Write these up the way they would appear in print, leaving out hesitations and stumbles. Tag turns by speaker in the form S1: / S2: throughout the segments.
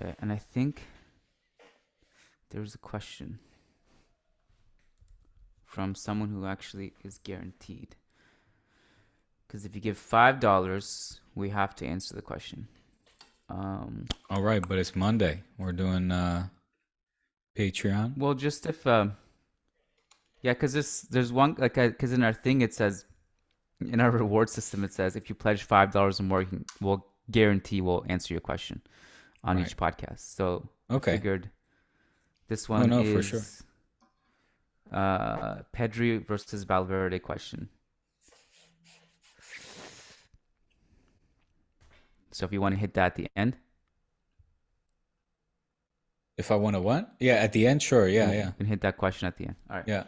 S1: Okay, and I think there's a question from someone who actually is guaranteed. Because if you give $5, we have to answer the question.
S2: All right, but it's Monday. We're doing Patreon.
S1: Well, just if yeah, because there's one like because in our thing it says in our reward system it says if you pledge $5 or more, we'll guarantee we'll answer your question on
S2: Right.
S1: each podcast. So
S2: Okay.
S1: figured this
S2: Oh
S1: one
S2: no, for sure.
S1: is Pedri versus Valverde question. So if you want to hit that at the end,
S2: If I want to what? Yeah, at the end, sure. Yeah,
S1: you
S2: yeah,
S1: can hit that question at the end. All right.
S2: yeah.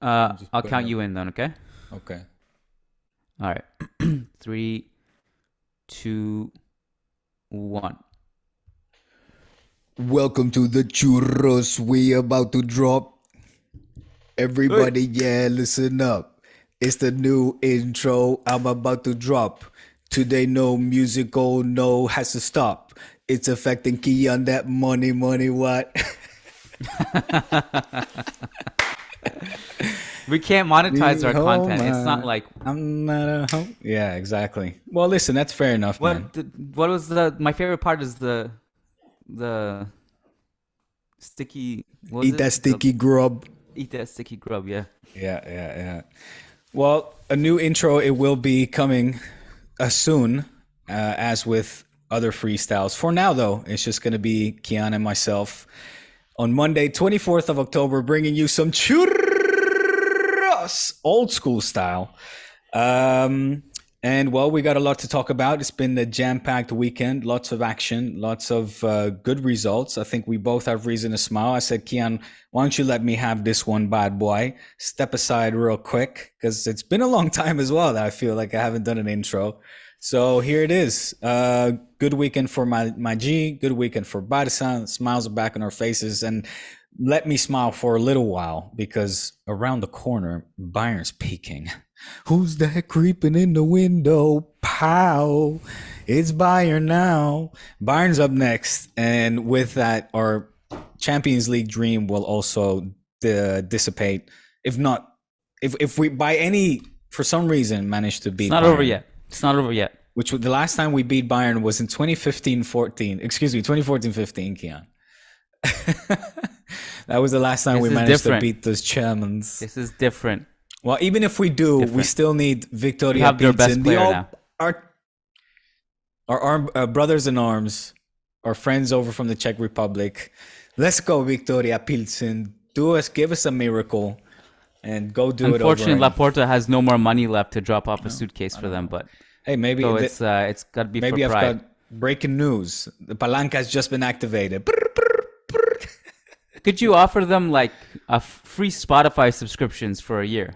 S2: I'm just
S1: I'll
S2: putting
S1: count
S2: up.
S1: you in then, okay?
S2: Okay.
S1: All right. 3, 2, 1.
S2: Welcome to the Churros. We about to drop. Everybody, yeah, listen up. It's the new intro I'm about to drop. Today, no musical, no has to stop. It's affecting key on that money, what?
S1: We can't monetize our content. It's not like
S2: I'm not a home. Yeah, exactly. Well, listen, that's fair enough, man.
S1: what was my favorite part is the sticky what was
S2: Eat that
S1: it? The
S2: sticky grub.
S1: eat that sticky grub, yeah.
S2: Yeah. Well, a new intro, it will be coming soon, as with other freestyles. For now, though, it's just going to be Kian and myself on Monday, 24th of October, bringing you some churros, old school style. And well, we got a lot to talk about. It's been a jam-packed weekend, lots of action, lots of good results. I think we both have reason to smile. I said, Kian, why don't you let me have this one, bad boy? Step aside real quick, because it's been a long time as well that I feel like I haven't done an intro. So here it is. Good weekend for my G. Good weekend for Barça. Smiles are back on our faces, and let me smile for a little while because around the corner, Bayern's peaking. Who's that creeping in the window? Pow! It's Bayern now. Bayern's up next, and with that, our Champions League dream will also dissipate. If we by any for some reason manage to
S1: It's
S2: beat
S1: not over
S2: Bayern,
S1: yet. It's not over yet.
S2: which the last time we beat Bayern was in 2015-14. Excuse me, 2014-15, Kian. That was the last time
S1: This
S2: we
S1: is
S2: managed to
S1: different.
S2: beat those Germans.
S1: This is different.
S2: Well, even if we do, we
S1: Different.
S2: still need
S1: We
S2: Victoria
S1: have their best
S2: Pilsen.
S1: player now.
S2: Our brothers in arms, our friends over from the Czech Republic. Let's go, Victoria Pilsen. Give us a miracle, and go do it over.
S1: Unfortunately, Laporta has no more money left to drop off a suitcase for them, but
S2: Hey, maybe
S1: so it's got to be
S2: maybe
S1: for
S2: I've
S1: pride.
S2: got breaking news. The palanca has just been activated.
S1: Could you offer them like a free Spotify subscriptions for a year?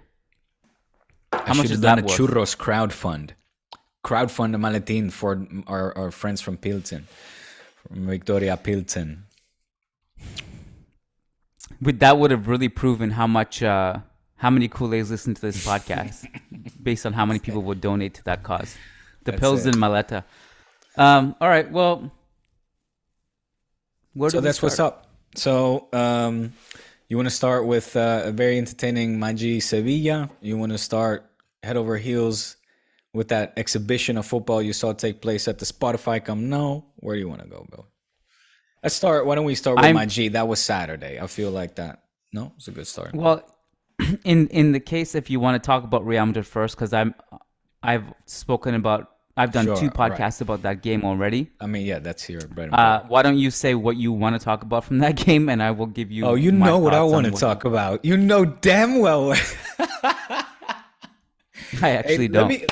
S2: I
S1: much
S2: should
S1: is
S2: have done
S1: that
S2: a
S1: worth?
S2: churros crowdfund a maletin for our friends from Pilsen, from Victoria Pilsen.
S1: But that would have really proven how many Kool-Aids listen to this podcast, based on how many people would donate to that cause. The
S2: That's
S1: pills
S2: it.
S1: in Maleta. All right. Well,
S2: So that's what's up. So you want to start with a very entertaining Magi Sevilla. You want to start head over heels with that exhibition of football you saw take place at the Spotify Camp Nou. Where do you want to go, Bill? Let's start. Why don't we start with Magi? That was Saturday. I feel like that. No, it's a good start.
S1: Well, in the case if you want to talk about Real Madrid first, because I've done
S2: Sure,
S1: two
S2: all right.
S1: podcasts about that game already.
S2: I mean, yeah, that's your bread and butter.
S1: Why don't you say what you want to talk about from that game, and I will give you.
S2: Oh, you
S1: my
S2: know what I
S1: thoughts on
S2: want to talk about. You know damn well.
S1: I actually don't.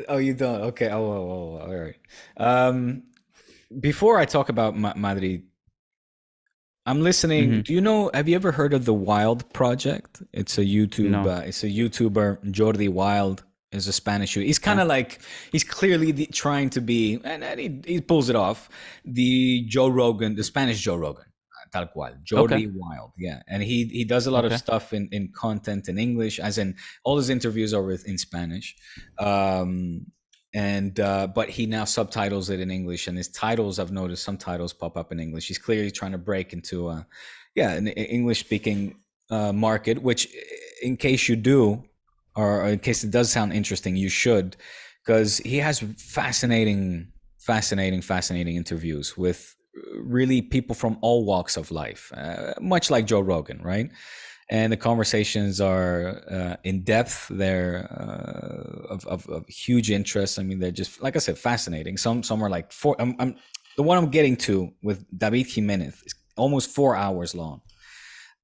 S2: Oh, you don't. Okay. Oh, all right. Before I talk about Madrid, I'm listening.
S1: Mm-hmm.
S2: Do you know? Have you ever heard of the Wild Project? It's a YouTube.
S1: No.
S2: It's a YouTuber. Jordi Wild is a Spanish. He's kind of like he's clearly trying to be, and he pulls it off. The Joe Rogan, the Spanish Joe Rogan, tal cual. Jordi Wild, yeah, and he does a lot of stuff in content in English, as in all his interviews are in Spanish. and but he now subtitles it in English, and his titles, I've noticed some titles pop up in English. He's clearly trying to break into an English speaking market, which, in case you do, or in case it does sound interesting, you should, because he has fascinating interviews with really people from all walks of life, much like Joe Rogan, right? And the conversations are in depth. They're of huge interest. I mean, they're just, like I said, fascinating. Some are like four. The one I'm getting to with David Jimenez is almost 4 hours long.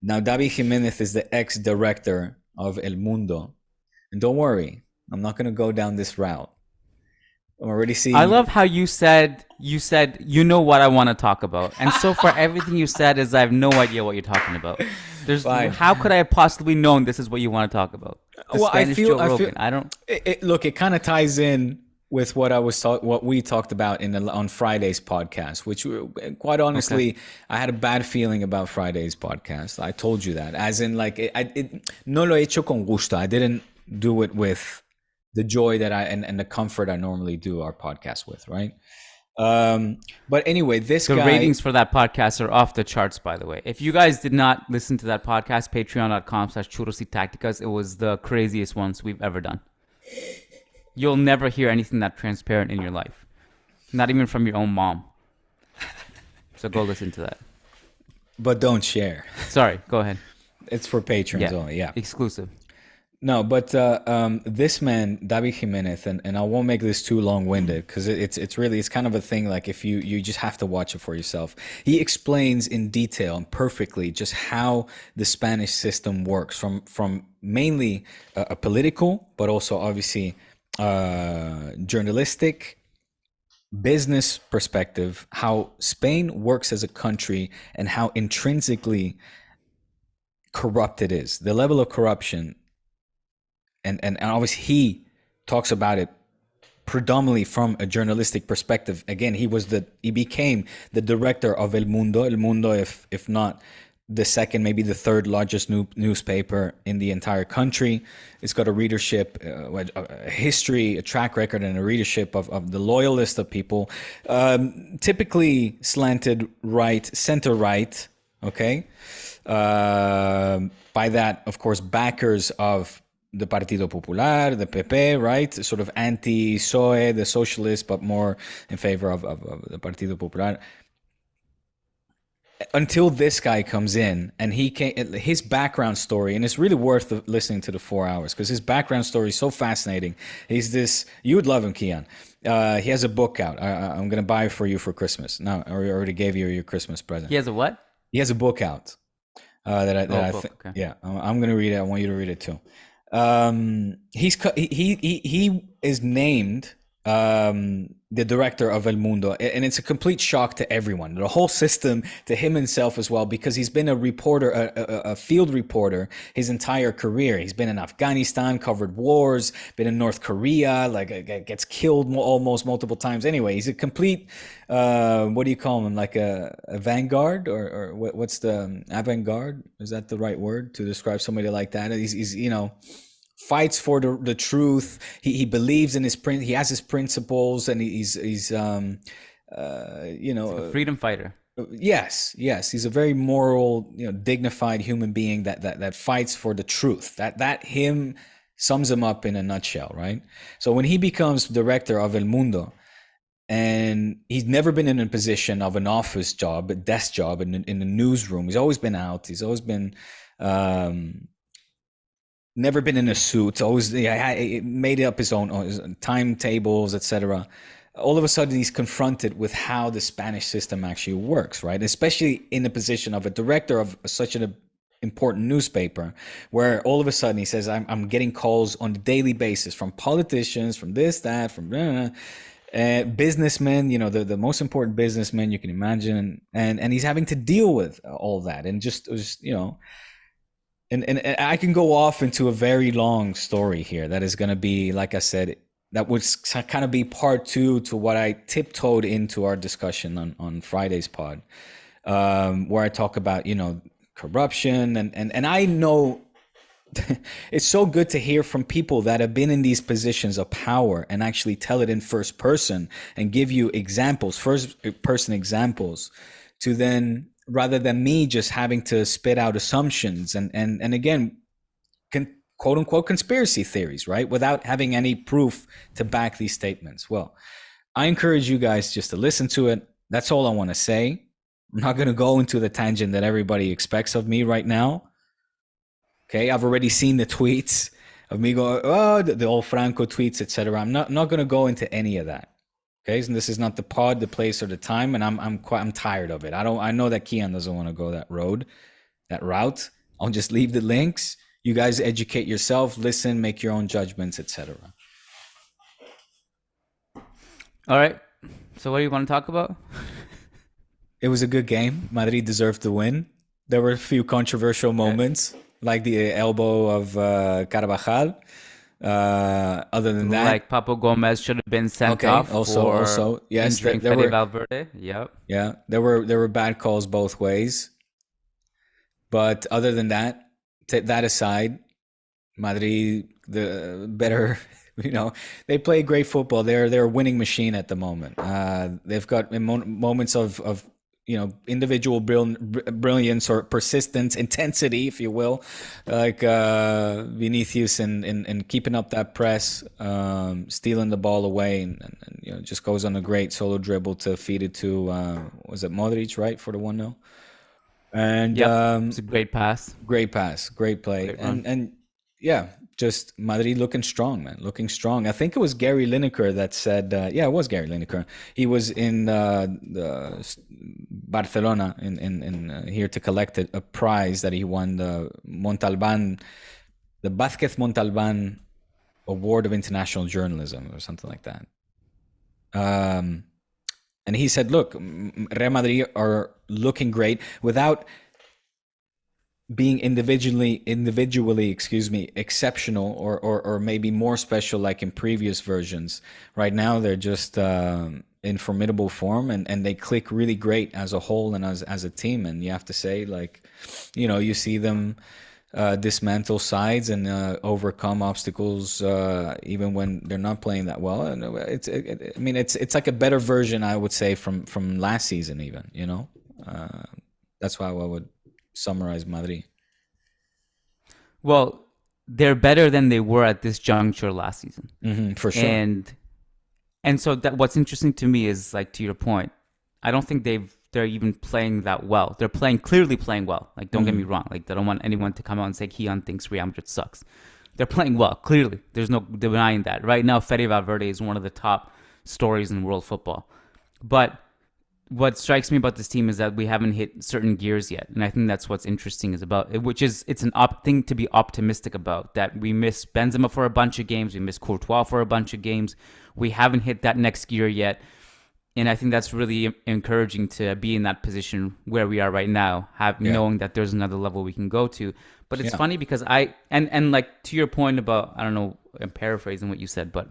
S2: Now, David Jimenez is the ex-director of El Mundo, and don't worry, I'm not going to go down this route. I'm already
S1: I
S2: seeing.
S1: love how you said you know what I want to talk about, and so far everything you said is I have no idea what you're talking about. There's
S2: Fine.
S1: How could I have possibly known this is what you want to talk about? The
S2: Well,
S1: Spanish Joe Rogan. I don't.
S2: Look, it kind of ties in with what we talked about on Friday's podcast, which, quite honestly,
S1: Okay.
S2: I had a bad feeling about Friday's podcast. I told you that, as in, like, no lo he hecho con gusto. I didn't do it with the joy that and the comfort I normally do our podcast with, right? But anyway, this
S1: The
S2: guy.
S1: ratings for that podcast are off the charts, by the way. If you guys did not listen to that podcast, patreon.com/Churros y Tacticas, it was the craziest ones we've ever done. You'll never hear anything that transparent in your life. Not even from your own mom. So go listen to that.
S2: But don't share.
S1: Sorry, go ahead.
S2: It's for patrons only. Yeah.
S1: Exclusive.
S2: No, but this man, David Jimenez, and I won't make this too long-winded, because it's kind of a thing, like, if you just have to watch it for yourself. He explains in detail and perfectly just how the Spanish system works, from mainly a political, but also obviously journalistic, business perspective, how Spain works as a country and how intrinsically corrupt it is, the level of corruption. And obviously he talks about it predominantly from a journalistic perspective. Again, he became the director of El Mundo. El Mundo, if not the second, maybe the third largest newspaper in the entire country. It's got a readership, a history, a track record, and a readership of the loyalist of people, typically slanted right, center right. Okay, by that, of course, backers of the Partido Popular, the PP, right? Sort of anti-PSOE, the socialists, but more in favor of the Partido Popular. Until this guy comes in, and his background story, and it's really worth listening to the 4 hours, because his background story is so fascinating. You would love him, Kian. He has a book out. I'm going to buy it for you for Christmas. No, I already gave you your Christmas present.
S1: He has a what?
S2: He has a book out.
S1: Okay.
S2: Yeah, I'm going to read it. I want you to read it too. He is named the director of El Mundo, and it's a complete shock to everyone, the whole system, to him himself as well, because he's been a reporter, a field reporter, his entire career. He's been in Afghanistan, covered wars, been in North Korea, like gets killed almost multiple times. Anyway, he's a complete what do you call him, like a vanguard, or what's the avant-garde? Is that the right word to describe somebody like that? He's fights for the truth. He believes in he has his principles, and he's
S1: a freedom fighter.
S2: Yes, he's a very moral, dignified human being that fights for the truth. That him sums him up in a nutshell, right? So when he becomes director of El Mundo, and he's never been in a position of an office job, a desk job in the newsroom. He's always been out. He's always been never been in a suit. Always made up his own timetables, etc. All of a sudden, he's confronted with how the Spanish system actually works, right? Especially in the position of a director of such an important newspaper, where all of a sudden he says, I'm getting calls on a daily basis from politicians, from this, that, from businessmen, the most important businessmen you can imagine, and he's having to deal with all that, and just and I can go off into a very long story here that is going to be, like I said, that would kind of be part two to what I tiptoed into our discussion on Friday's pod, where I talk about corruption, and I know It's so good to hear from people that have been in these positions of power and actually tell it in first person and give you examples, first person examples, to then rather than me just having to spit out assumptions and again, quote unquote conspiracy theories, right? Without having any proof to back these statements. Well, I encourage you guys just to listen to it. That's all I want to say. I'm not going to go into the tangent that everybody expects of me right now. Okay, I've already seen the tweets of me going, oh, the old Franco tweets, etc. I'm not going to go into any of that. Okay, and this is not the pod, the place, or the time, and I'm tired of it. I know that Kian doesn't want to go that route. I'll just leave the links. You guys educate yourself, listen, make your own judgments, etc.
S1: All right. So what do you want to talk about?
S2: It was a good game. Madrid deserved to win. There were a few controversial moments, like the elbow of Carvajal. Other than that,
S1: Like Papo Gomez should have been sent
S2: okay.
S1: off
S2: Also,
S1: for
S2: yes,
S1: injuring
S2: there
S1: Fede
S2: were,
S1: Valverde. Yep.
S2: yeah, there were bad calls both ways. But other than that, that aside, Madrid the better. You know, they play great football. They're a winning machine at the moment. They've got moments of individual brilliance or persistence, intensity, if you will, like Vinicius and keeping up that press, stealing the ball away, and just goes on a great solo dribble to feed it to was it Modric, right, for the 1-0. And
S1: Yep. It's a great pass.
S2: great pass, great play,
S1: Great run.
S2: and yeah, just Madrid looking strong, man, looking strong. I think it was Gary Lineker that said, yeah, it was Gary Lineker. He was in Barcelona in here to collect a prize that he won, the Montalban, the Vázquez Montalban Award of International Journalism or something like that. And he said, look, Real Madrid are looking great without being individually, exceptional or maybe more special like in previous versions. Right now, they're just in formidable form, and they click really great as a whole and as a team. And you have to say, like, you see them dismantle sides and overcome obstacles even when they're not playing that well. And it's like a better version, I would say, from last season even. That's how I would summarize Madrid.
S1: Well, they're better than they were at this juncture last season.
S2: For sure.
S1: And so that what's interesting to me is, like, to your point, I don't think they're even playing that well. They're clearly playing well. Like, don't get me wrong. Like, I don't want anyone to come out and say Kian thinks Real Madrid sucks. They're playing well, clearly. There's no denying that. Right now, Fede Valverde is one of the top stories in world football. But what strikes me about this team is that we haven't hit certain gears yet, and I think that's what's interesting is about it, which is it's an thing to be optimistic about. That we miss Benzema for a bunch of games, we miss Courtois for a bunch of games. We haven't hit that next gear yet, and I think that's really encouraging to be in that position where we are right now, knowing that there's another level we can go to. But it's funny because and like to your point about, I don't know, I'm paraphrasing what you said, but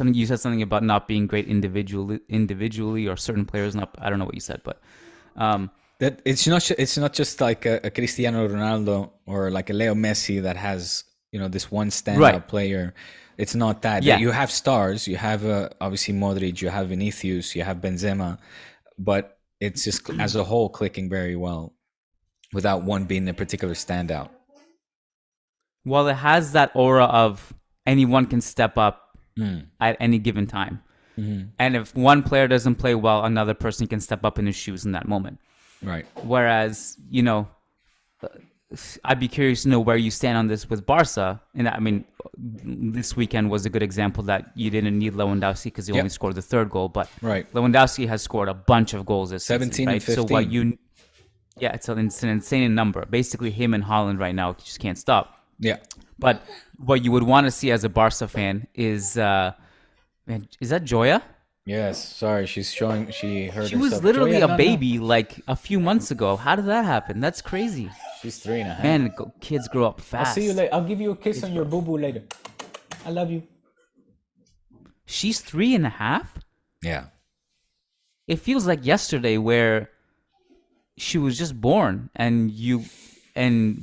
S1: you said something about not being great individually or certain players not. I don't know what you said, but
S2: that it's not just like a Cristiano Ronaldo or like a Leo Messi that has this one standout player. It's not that.
S1: Yeah.
S2: You have stars. You have obviously Modric. You have Vinicius. You have Benzema, but it's just as a whole clicking very well, without one being a particular standout.
S1: Well, it has that aura of anyone can step up at any given time. And if one player doesn't play well, another person can step up in his shoes in that moment.
S2: Right.
S1: Whereas, I'd be curious to know where you stand on this with Barca. And I mean, this weekend was a good example that you didn't need Lewandowski because he only scored the third goal. But Lewandowski has scored a bunch of goals this
S2: 17
S1: season, right?
S2: and 15.
S1: So it's an insane number. Basically, him and Haaland right now just can't stop.
S2: Yeah.
S1: But what you would want to see as a Barca fan is, man, is that Joya?
S2: Yes. Sorry, she heard herself.
S1: She was literally
S2: Joya,
S1: a baby like a few months ago. How did that happen? That's crazy.
S2: She's 3.5.
S1: Man, kids grow up fast.
S2: I'll see you later. I'll give you a kiss on your boo boo later. I love you.
S1: She's 3.5?
S2: Yeah.
S1: It feels like yesterday where she was just born and and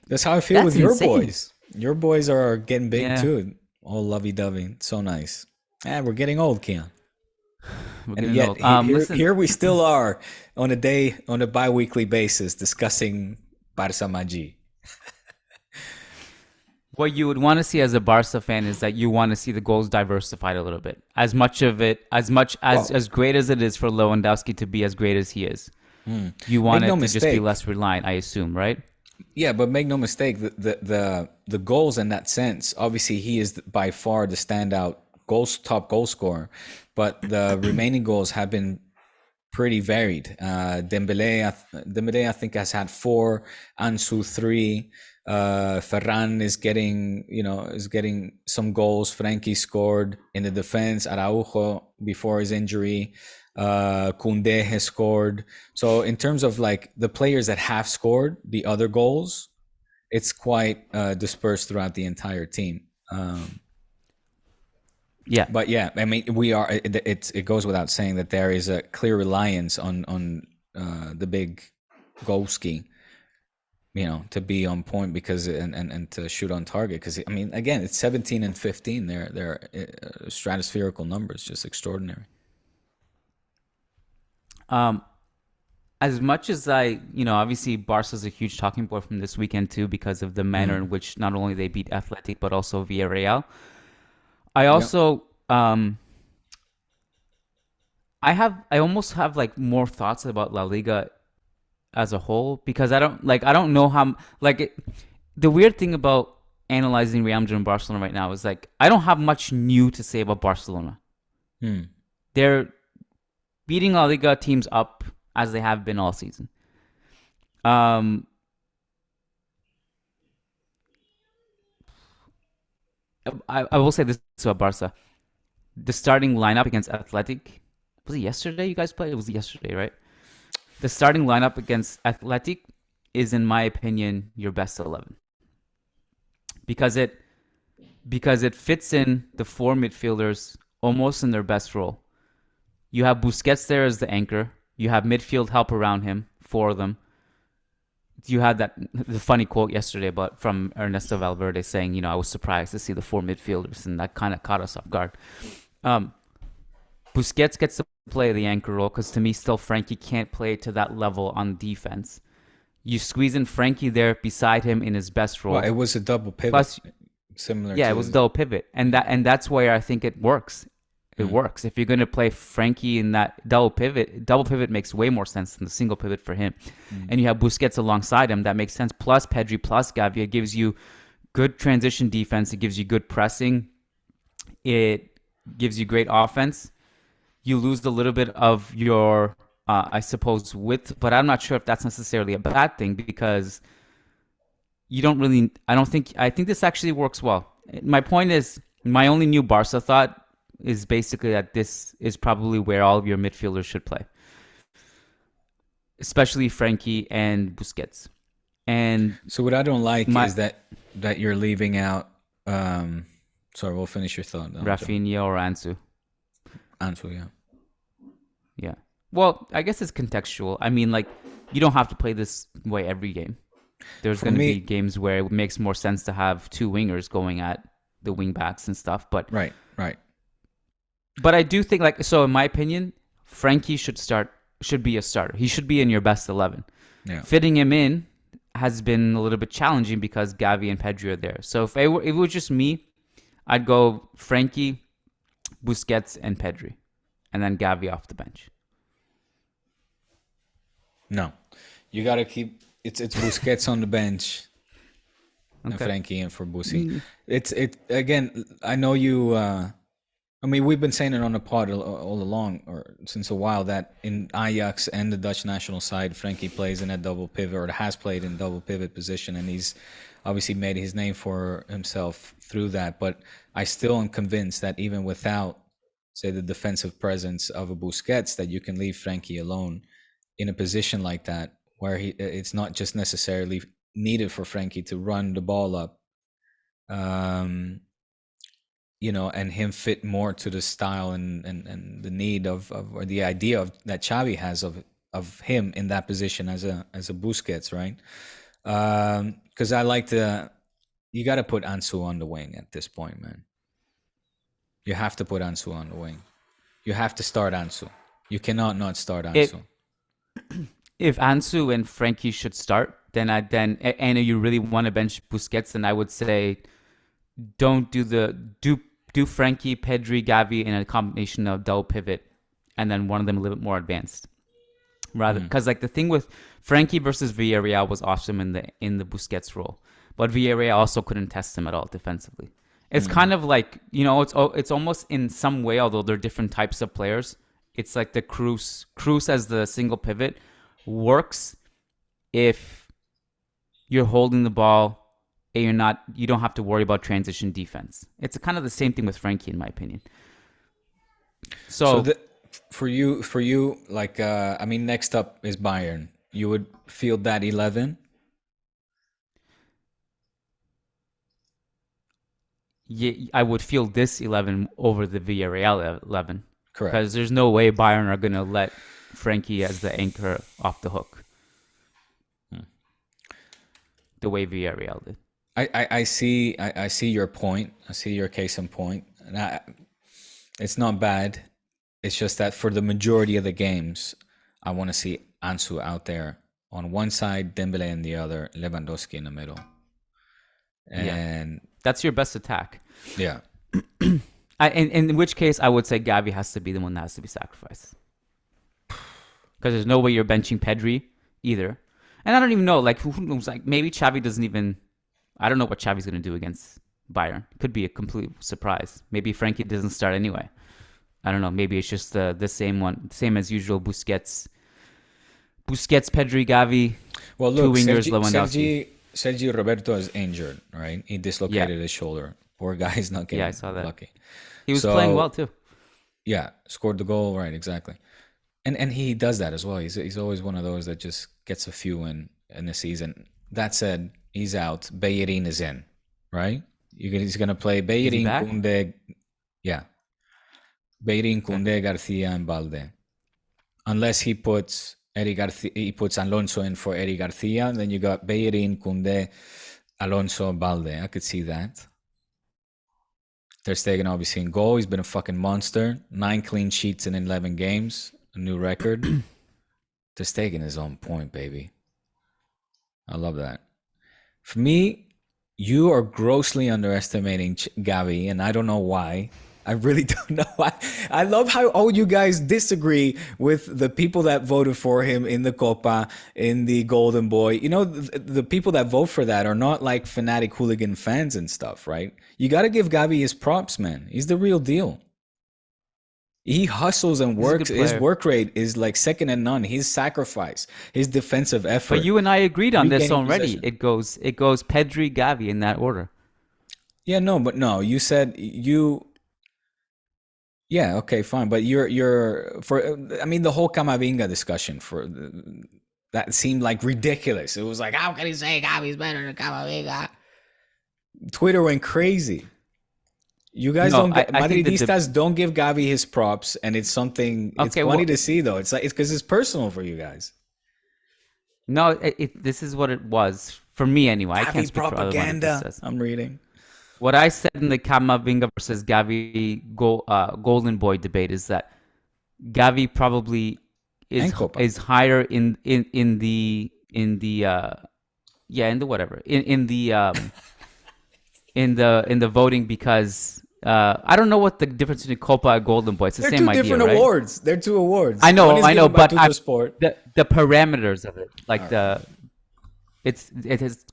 S2: That's how I feel
S1: that's
S2: with your
S1: insane.
S2: boys. Your boys are getting big
S1: Yeah,
S2: too. All lovey dovey. So nice. Yeah, we're getting old, Keon.
S1: we're
S2: And
S1: getting
S2: yet
S1: old. Listen,
S2: here we still are on a bi-weekly basis discussing Barça Magi.
S1: what you would want to see as a Barca fan is that you want to see the goals diversified a little bit. As much of it, as much
S2: Well,
S1: as great as it is for Lewandowski to be as great as he is, you
S2: make
S1: want
S2: no
S1: it to just be
S2: mistake.
S1: less reliant, I assume, right?
S2: Yeah, but make no mistake, the goals in that sense, obviously he is by far the standout top goal scorer, but the remaining goals have been pretty varied. Dembele, I think, has had four, Ansu three. Ferran is getting some goals. Frankie scored in the defense. Araujo before his injury. Kunde has scored. So in terms of like the players that have scored the other goals, it's quite dispersed throughout the entire team.
S1: Yeah.
S2: But yeah, I mean, it goes without saying that there is a clear reliance on the big Golski, to be on point because and to shoot on target because I mean, again, it's 17 and 15. They're stratospherical numbers, just extraordinary.
S1: Um, as much as obviously Barca's a huge talking point from this weekend too because of the manner in
S2: Mm.
S1: which not only they beat Athletic but also Villarreal. I
S2: Yep.
S1: also I almost have like more thoughts about La Liga as a whole because I don't know how the weird thing about analyzing Real Madrid and Barcelona right now is like I don't have much new to say about Barcelona.
S2: Mm.
S1: They're beating La Liga teams up as they have been all season. Um, I will say this about Barca: the starting lineup against Athletic was it yesterday? You guys played? It was yesterday, right? The starting lineup against Athletic is, in my opinion, your best 11 because it fits in the four midfielders almost in their best role. You have Busquets there as the anchor. You have midfield help around him, four of them. You had the funny quote yesterday about from Ernesto Valverde saying, I was surprised to see the four midfielders, and that kind of caught us off guard. Um, Busquets gets to play the anchor role because to me, still Frankie can't play to that level on defense. You squeeze in Frankie there beside him in his best
S2: Well, it
S1: role.
S2: was a double pivot,
S1: Plus,
S2: similar
S1: yeah, it was
S2: to.
S1: double pivot, and that's where I think it works. It
S2: Mm.
S1: works if you're going to play Frankie in that double pivot. Double pivot makes way more sense than the single pivot for him.
S2: Mm.
S1: And you have Busquets alongside him. That makes sense. Plus Pedri, plus Gavi. It gives you good transition defense. It gives you good pressing. It gives you great offense. You lose a little bit of your, I suppose, width, but I'm not sure if that's necessarily a bad thing because you don't really. I don't think. I think this actually works well. My point is, my only new Barca thought is basically that this is probably where all of your midfielders should play, especially Frankie and Busquets. And
S2: So what I don't like
S1: my
S2: is that you're leaving out. Um, Sorry, we'll finish your thought. I'll jump.
S1: Rafinha or Ansu.
S2: Answer, yeah.
S1: Yeah. Well, I guess it's contextual. I mean, like, you don't have to play this way every game. There's
S2: For
S1: going to be
S2: me,
S1: games where it makes more sense to have two wingers going at the wing backs and stuff.
S2: right, right.
S1: But I do think in my opinion, Frankie should be a starter. He should be in your best 11.
S2: Yeah.
S1: Fitting him in has been a little bit challenging because Gavi and Pedri are there. So if it was just me, I'd go Frankie, Busquets, and Pedri, and then Gavi off the bench.
S2: No. You got to keep it's Busquets on the bench and
S1: Okay.
S2: Frankie in for Busi.
S1: Mm,
S2: It again, I know you I mean, we've been saying it on the pod all along, or since a while, that in Ajax and the Dutch national side, Frankie plays in a double pivot, or has played in double pivot position, and he's obviously made his name for himself through that. But I still am convinced that even without, say, the defensive presence of a Busquets, that you can leave Frankie alone in a position like that, where it's not just necessarily needed for Frankie to run the ball up. Um, and him fit more to the style and the need of or the idea of that Xavi has of him in that position as a Busquets, right? Because I like to. You got to put Ansu on the wing at this point, man. You have to put Ansu on the wing. You have to start Ansu. You cannot not start
S1: If
S2: Ansu.
S1: if Ansu and Frankie should start, and you really want to bench Busquets, then I would say don't do Frankie, Pedri, Gavi in a combination of double pivot, and then one of them a little bit more advanced. Rather, because like the thing with Frankie versus Villarreal was awesome in the Busquets role, but Villarreal also couldn't test him at all defensively. It's kind of like, it's almost in some way, although they're different types of players. It's like the Cruz as the single pivot works if you're holding the ball and you don't have to worry about transition defense. It's kind of the same thing with Frankie, in my opinion.
S2: So
S1: So
S2: for you, like I mean, next up is Bayern. You would field that 11,
S1: yeah, I would feel this 11 over the Villarreal 11
S2: correct?
S1: because there's no way Bayern are going to let Frankie as the anchor off the hook the way Villarreal did.
S2: I see your point. I see your case in point. And it's not bad. It's just that for the majority of the games, I want to see Ansu out there on one side, Dembele in the other, Lewandowski in the middle.
S1: Yeah,
S2: And
S1: that's your best attack.
S2: yeah,
S1: In which case, I would say Gavi has to be the one that has to be sacrificed because there's no way you're benching Pedri either. And I don't even know, like, who knows? Like, maybe Xavi doesn't even. I don't know what Xavi's going to do against Bayern. Could be a complete surprise. Maybe Frankie doesn't start anyway. I don't know. Maybe it's just the same as usual. Busquets, Pedri, Gavi,
S2: well,
S1: two
S2: look,
S1: wingers, Lewandowski.
S2: Sergio Roberto is injured, right? He
S1: Yeah,
S2: dislocated his shoulder. Poor guy's not
S1: yeah, I
S2: getting
S1: saw that.
S2: lucky.
S1: He was playing well
S2: So
S1: too.
S2: yeah, scored the goal, right? Exactly. And he does that as well. He's always one of those that just gets a few in the season. That said, he's out. Bellerin is in, right? He's gonna play
S1: Is he
S2: Bellerin,
S1: back?
S2: Kunde, yeah, Bellerin,
S1: Okay.
S2: Kunde, Garcia, and Balde. Unless he puts Eddie Garcia, he puts Alonso in for Eddie Garcia. Then you got Bellerin, Kunde, Alonso, Balde. I could see that. Ter Stegen obviously in goal. He's been a fucking monster. 9 clean sheets in 11 games, a new record. Ter Stegen is on point, baby. I love that. For me, you are grossly underestimating Gavi, and I don't know why. I really don't know why. I love how all you guys disagree with the people that voted for him in the Copa, in the Golden Boy. You know, the people that vote for that are not like fanatic hooligan fans and stuff, right? You got to give Gavi his props, man. He's the real deal. He hustles and
S1: He's a
S2: works.
S1: good
S2: His
S1: player.
S2: work rate is like second to none. His sacrifice, his defensive
S1: But
S2: effort,
S1: you and I agreed on this
S2: regaining
S1: already.
S2: possession.
S1: It goes Pedri, Gavi in that order.
S2: Yeah, no, but no, you said you. Yeah, okay, fine, but you're for. I mean, the whole Camavinga discussion for that seemed like ridiculous. It was like, how can he say Gavi's better than Camavinga? Twitter went crazy. You guys
S1: No,
S2: don't
S1: I,
S2: get
S1: I think that the
S2: Madridistas don't give Gavi his props, and it's something. It's
S1: okay.
S2: funny
S1: Well,
S2: to see though. It's like it's because it's personal for you guys.
S1: no, this is what it was for me anyway. I can't
S2: Gavi
S1: speak for other
S2: propaganda.
S1: Madridistas.
S2: I'm reading.
S1: What I said in the Camavinga versus Gavi Golden Boy debate is that Gavi probably
S2: And Copa.
S1: is higher in the whatever in the voting because I don't know what the difference between Copa and Golden Boy. It's the
S2: They're
S1: same
S2: two
S1: idea,
S2: different
S1: right?
S2: awards. They're two awards.
S1: I
S2: One
S1: know,
S2: is
S1: I know,
S2: given by
S1: but
S2: Tutto Sport.
S1: the parameters of it, like
S2: All right.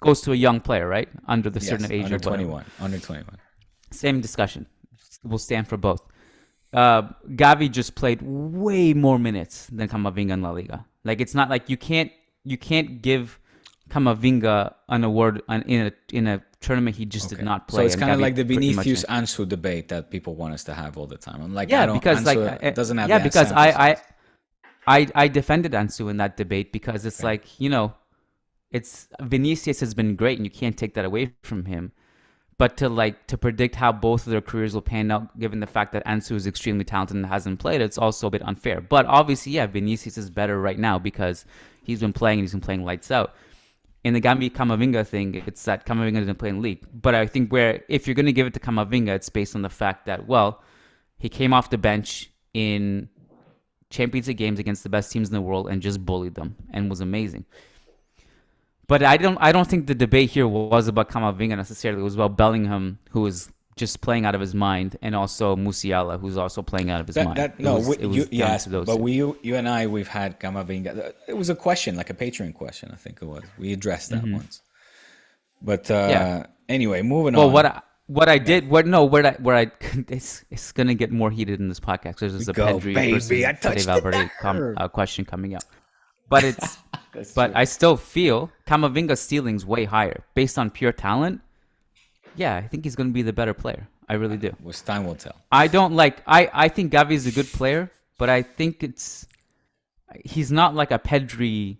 S1: goes to a young player, right? Under the certain
S2: Yes,
S1: age
S2: under
S1: or whatever.
S2: 21. Under 21.
S1: Same discussion. Will stand for both. Gavi just played way more minutes than Camavinga in La Liga. Like it's not like you can't give Camavinga an award in a tournament he just did
S2: Okay.
S1: not
S2: So
S1: play.
S2: it's
S1: And
S2: kind of
S1: Gavi
S2: like the
S1: pretty much
S2: Vinicius Ansu debate that people want us to have all the time. I'm like, I
S1: yeah,
S2: don't.
S1: because like
S2: Ansu doesn't have
S1: yeah,
S2: that
S1: because
S2: sample size.
S1: I defended Ansu in that debate because it's
S2: Okay.
S1: like it's Vinicius has been great and you can't take that away from him. But to predict how both of their careers will pan out, given the fact that Ansu is extremely talented and hasn't played, it's also a bit unfair. But obviously, yeah, Vinicius is better right now because he's been playing and he's been playing lights out. In the Gami Kamavinga thing, it's that Kamavinga didn't play in the league. But I think where if you're going to give it to Kamavinga, it's based on the fact that, well, he came off the bench in Champions League games against the best teams in the world and just bullied them and was amazing. But I don't think the debate here was about Kamavinga necessarily. It was about Bellingham, who was just playing out of his mind, and also Musiala, who's also playing out of his mind. It was down
S2: yes,
S1: to those
S2: but
S1: two.
S2: you and I, we've had Kamavinga. It was a question, like a Patreon question, I think it was. We addressed that once. But
S1: Yeah.
S2: anyway, moving
S1: Well,
S2: on.
S1: what I did, what no, where I it's gonna get more heated in this podcast. There's a
S2: Go,
S1: Pedri
S2: baby!
S1: versus
S2: I
S1: Fede
S2: touched the
S1: Valverde
S2: nerve.
S1: question coming up, but it's
S2: That's
S1: but
S2: true.
S1: I still feel Kamavinga's ceiling's way higher based on pure talent. Yeah, I think he's gonna be the better player. I really do.
S2: Which time will tell.
S1: I don't like. I think Gavi is a good player, but I think he's not like a Pedri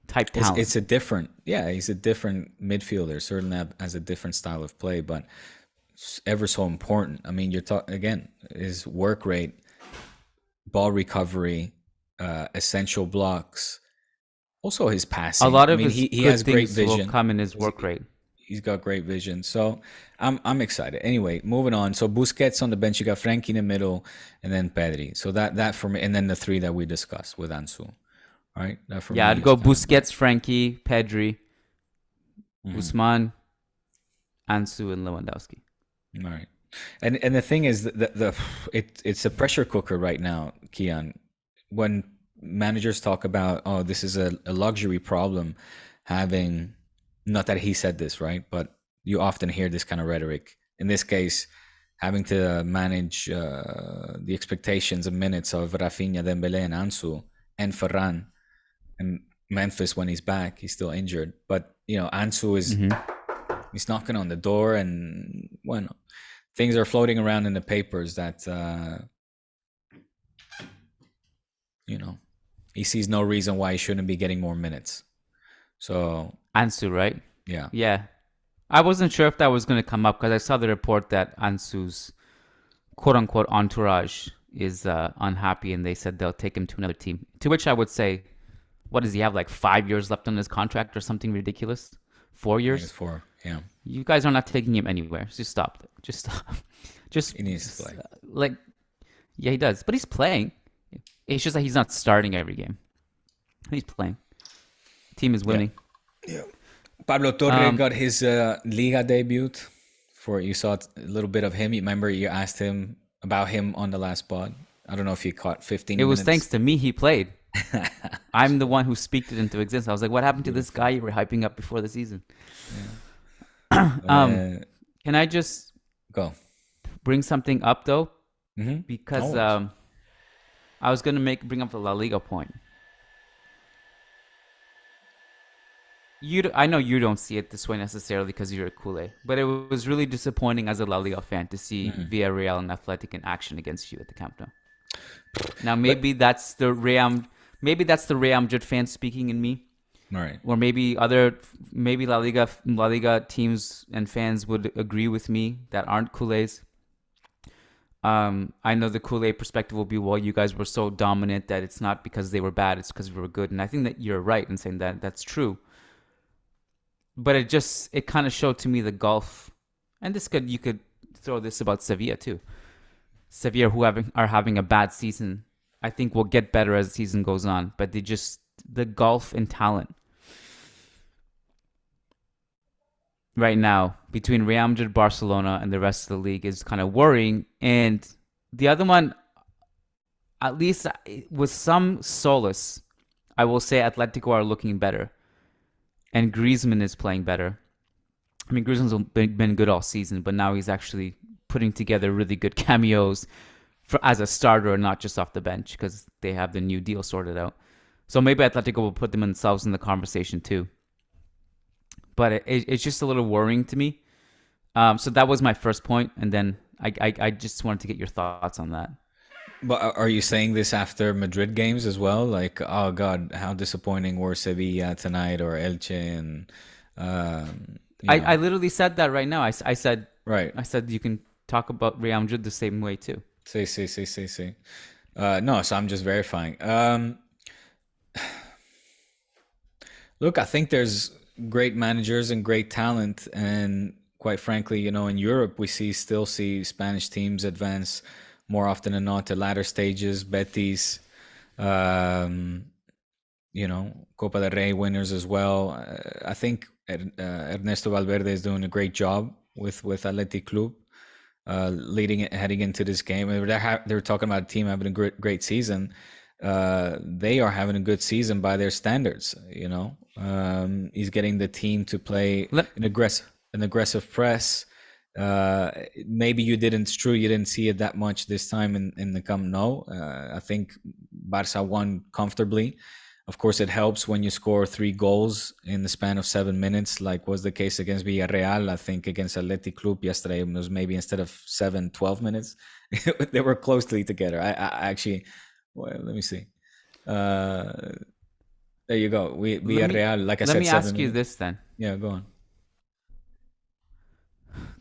S1: type talent.
S2: It's a different, yeah, he's a different midfielder. Certainly has a different style of play, but it's ever so important. I mean, you're talking again, his work rate, ball recovery, essential blocks, also his
S1: A
S2: passing.
S1: lot
S2: I
S1: of
S2: mean,
S1: his
S2: he
S1: good
S2: has great
S1: things will
S2: vision.
S1: come in his work rate.
S2: He's got great vision. So I'm excited. Anyway, moving on. So Busquets on the bench, you got Frankie in the middle, and then Pedri. So that for me, and then the three that we discussed with Ansu. All right, that for
S1: Yeah,
S2: me
S1: I'd
S2: is
S1: go
S2: kind of
S1: Busquets, Frankie, Pedri,
S2: mhm.
S1: Usman, Ansu, and Lewandowski.
S2: All right. And the thing is that it's a pressure cooker right now, Kian. When managers talk about, oh, this is a luxury problem, having, not that he said this, right? But you often hear this kind of rhetoric. In this case, having to manage the expectations and minutes of Rafinha, Dembele, and Ansu, and Ferran, and Memphis when he's back, he's still injured. But Ansu is
S1: Mm-hmm.
S2: he's knocking on the door, and well, things are floating around in the papers that he sees no reason why he shouldn't be getting more minutes. So
S1: Ansu, right?
S2: yeah,
S1: Yeah. I wasn't sure if that was going to come up because I saw the report that Ansu's quote unquote entourage is unhappy and they said they'll take him to another team. To which I would say, what does he have, like 5 years left on his contract or something ridiculous? Four
S2: I think it's
S1: years?
S2: four. Yeah,
S1: You guys are not taking him anywhere. Just stop. Just stop. Just
S2: he needs to play.
S1: like, yeah, he does. But he's playing. It's just that he's not starting every game. He's playing. Team is
S2: Yeah,
S1: winning.
S2: yeah. Pablo Torre
S1: Um,
S2: got his Liga debut. For you saw a little bit of him. You remember you asked him about him on the last pod. I don't know if you caught
S1: it
S2: 15
S1: was thanks
S2: minutes.
S1: to me he played. I'm the one who speaked it into existence. I was like, what happened to this
S2: Beautiful.
S1: guy you were hyping up before the season? Um,
S2: Uh,
S1: can I just
S2: go.
S1: bring something up though? Because
S2: Always.
S1: I was gonna bring up the La Liga point. I know you don't see it this way necessarily because you're a Kool-Aid, but it was really disappointing as a La Liga fan to see Villarreal and Athletic in action against you at the Camp Nou. Now
S2: But
S1: maybe that's the Real Madrid fan speaking in me,
S2: all right.
S1: or maybe La Liga teams and fans would agree with me that aren't Kool-Aids. I know the Kool-Aid perspective will be, well, you guys were so dominant that it's not because they were bad, it's because we were good, and I think that you're right in saying that that's true. But it kind of showed to me the gulf, and you could throw this about Sevilla too. Sevilla are having a bad season. I think will get better as the season goes on, but the gulf in talent right now between Real Madrid, Barcelona, and the rest of the league is kind of worrying. And the other one, at least with some solace, I will say Atletico are looking better, and Griezmann is playing better. I mean, Griezmann's been good all season, but now he's actually putting together really good cameos as a starter and not just off the bench because they have the new deal sorted out. So maybe Atletico will put themselves in the conversation too. But it's just a little worrying to me. So that was my first point, and then I just wanted to get your thoughts on that.
S2: But are you saying this after Madrid games as well? Like, oh God, how disappointing were Sevilla tonight or Elche, and you
S1: I
S2: know,
S1: literally said that right now.
S2: right?
S1: I said you can talk about Real Madrid the same way too.
S2: See. No, so I'm just verifying. Look, I think there's great managers and great talent, and quite frankly, in Europe we still see Spanish teams advance more often than not to latter stages. Betis, um, Copa del Rey winners as well. I think Ernesto Valverde is doing a great job with Athletic Club, leading it heading into this game. They're talking about a team having a great season. They are having a good season by their standards. He's getting the team to play
S1: Let
S2: an aggressive press. Maybe you didn't. It's true, you didn't see it that much this time in the Camp Nou. I think Barça won comfortably. Of course, it helps when you score 3 goals in the span of 7 minutes, like was the case against Villarreal. I think against Athletic Club yesterday it was maybe instead of 7, 12 minutes. They were closely together. I actually, well, let me see. Uh, there you go. We
S1: let me
S2: Villarreal, like I
S1: let
S2: said,
S1: me
S2: seven
S1: ask you
S2: minutes.
S1: this then.
S2: Yeah, go on.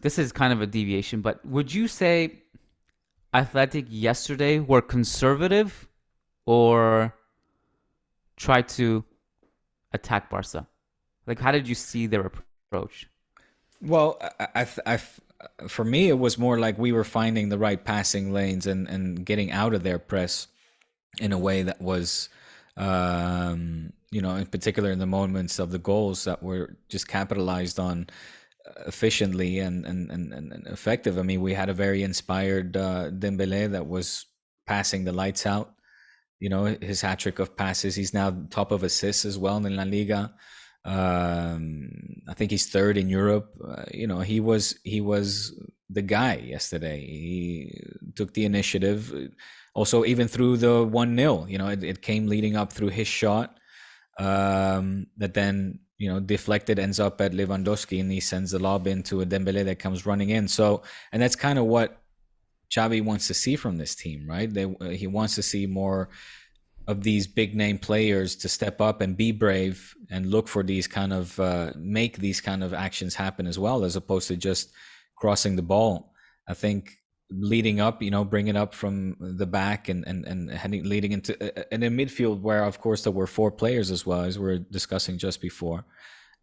S1: This is kind of a deviation, but would you say Athletic yesterday were conservative or tried to attack Barca? Like, how did you see their approach?
S2: Well, for me, it was more like we were finding the right passing lanes and getting out of their press in a way that was, in particular in the moments of the goals that were just capitalized on efficiently and effective. I mean, we had a very inspired Dembele that was passing the lights out. His hat trick of passes. He's now top of assists as well in La Liga. I think he's third in Europe. He was the guy yesterday. He took the initiative. Also, even through the 1-0, it came leading up through his shot, that then deflected, ends up at Lewandowski, and he sends the lob into a Dembele that comes running in. So, and that's kind of what Xavi wants to see from this team, right? He wants to see more of these big name players to step up and be brave and look for these kind of make these kind of actions happen as well, as opposed to just crossing the ball. I think leading up, bringing up from the back and heading leading into and in midfield, where of course there were 4 players as well, as we are discussing just before,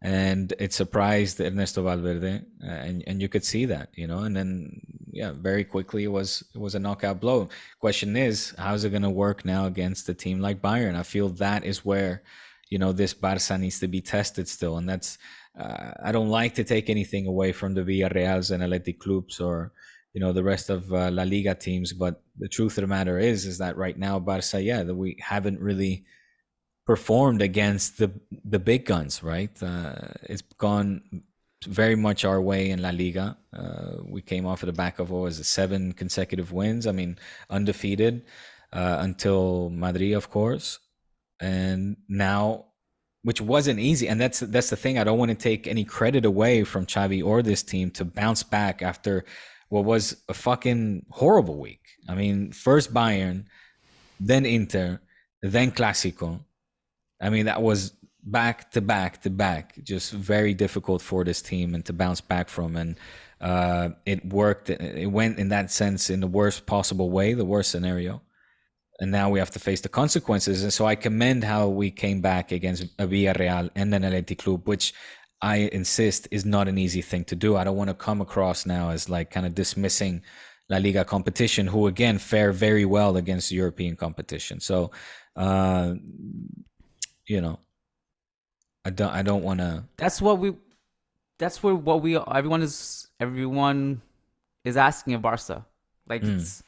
S2: and it surprised Ernesto Valverde, and you could see that, and then yeah, very quickly it was a knockout blow. Question is, how's it going to work now against a team like Bayern? I feel that is where this Barça needs to be tested still, and that's I don't like to take anything away from the Villarreals and Athletic clubs or the rest of La Liga teams, but the truth of the matter is that right now Barça, yeah, that we haven't really performed against the big guns, right? It's gone very much our way in La Liga. We came off of the back of what was it, 7 consecutive wins. I mean, undefeated until Madrid, of course, and now, which wasn't easy. And that's the thing. I don't want to take any credit away from Xavi or this team to bounce back after what was a fucking horrible week. I mean, first Bayern, then Inter, then Clásico. I mean, that was back to back to back, just very difficult for this team and to bounce back from. And it worked. It went in that sense in the worst possible way, the worst scenario. And now we have to face the consequences. And so I commend how we came back against a Villarreal and an Athletic Club, which I insist is not an easy thing to do. I don't want to come across now as like kind of dismissing La Liga competition, who again fare very well against European competition. So, uh, you know, I don't want to.
S1: That's what we. That's where what we. Everyone is asking of Barca. Like
S2: Mm,
S1: it's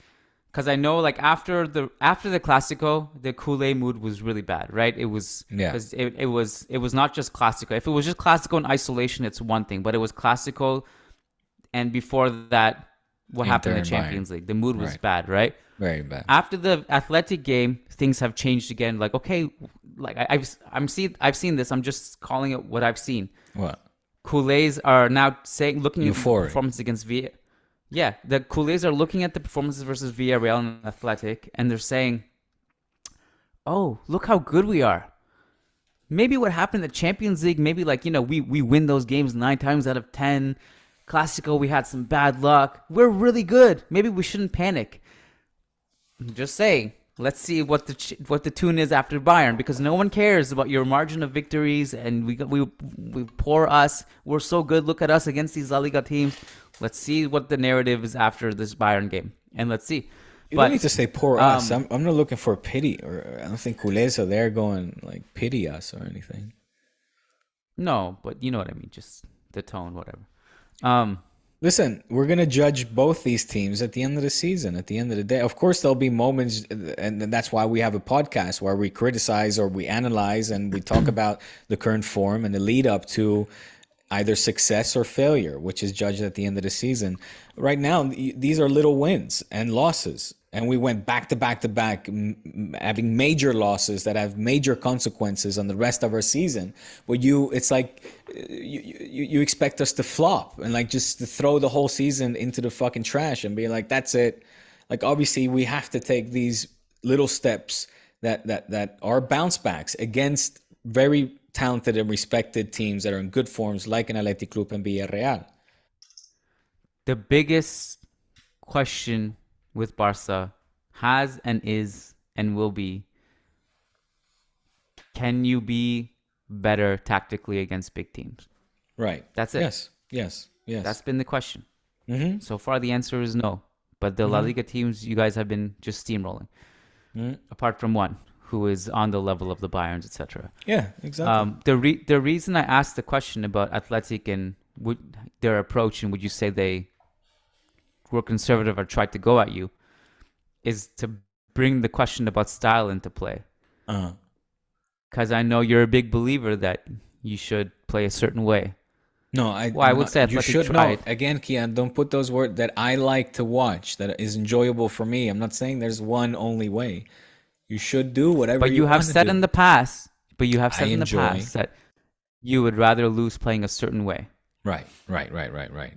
S1: because I know like after the Clásico, the Kool-Aid mood was really bad, right? It was
S2: yeah,
S1: because it was not just Clásico. If it was just Clásico in isolation, it's one thing, but it was Clásico, and before that, what happened
S2: Inter
S1: in the
S2: and Bayern,
S1: Champions League? The mood was
S2: right?
S1: bad, right?
S2: Very bad.
S1: After the Athletic game, things have changed again. Like okay, like I've seen this. I'm just calling it what I've seen.
S2: What?
S1: Kool-Aids are now saying looking at the
S2: Euphoric.
S1: performance against Villa. Yeah, the Kool-Aids are looking at the performances versus Villarreal and Athletic, and they're saying, "Oh, look how good we are." Maybe what happened in the Champions League, maybe like we win those games 9 times out of 10. Classico, we had some bad luck. We're really good. Maybe we shouldn't panic. I'm just saying. Let's see what the tune is after Bayern, because no one cares about your margin of victories, and we poor us. We're so good. Look at us against these La Liga teams. Let's see what the narrative is after this Bayern game, and let's see.
S2: You don't need
S1: But
S2: to say poor us.
S1: um,
S2: I'm not looking for pity, or I don't think culés are there going like pity us or anything.
S1: no, but you know what I mean. Just the tone, whatever. Um,
S2: Listen, we're gonna judge both these teams at the end of the season. At the end of the day, of course, there'll be moments, and that's why we have a podcast where we criticize or we analyze and we talk about the current form and the lead up to either success or failure, which is judged at the end of the season. Right now, these are little wins and losses. And we went back to back to back, having major losses that have major consequences on the rest of our season. But it's like you expect us to flop and like just to throw the whole season into the fucking trash and be like, that's it. Like obviously, we have to take these little steps that are bounce backs against very talented and respected teams that are in good forms, like an Athletic Club and Villarreal.
S1: the biggest question with Barca has and is and will be: can you be better tactically against big teams?
S2: Right.
S1: That's it.
S2: Yes. Yes.
S1: That's
S2: Yes.
S1: been the question.
S2: Mm-hmm.
S1: So far, the answer is no. But the La
S2: Mm-hmm.
S1: Liga teams, you guys have been just steamrolling,
S2: Mm-hmm.
S1: apart from one who is on the level of the Bayerns, etc.
S2: Yeah. Exactly.
S1: The reason I asked the question about Athletic and their approach and would you say they were conservative or tried to go at you is to bring the question about style into play.
S2: Uh-huh.
S1: Because I know you're a big believer that you should play a certain way.
S2: No,
S1: Well, I
S2: I'm
S1: would
S2: not.
S1: say
S2: You
S1: Athletic
S2: should know.
S1: tried,
S2: Again, Kian, don't put those words that I like to watch, that is enjoyable for me. I'm not saying there's one only way. You should do whatever
S1: but
S2: you
S1: you have
S2: want to
S1: said in
S2: do.
S1: the past, but you have
S2: I
S1: said in the
S2: enjoy.
S1: past that you would rather lose playing a certain way.
S2: Right, right, right, right, right.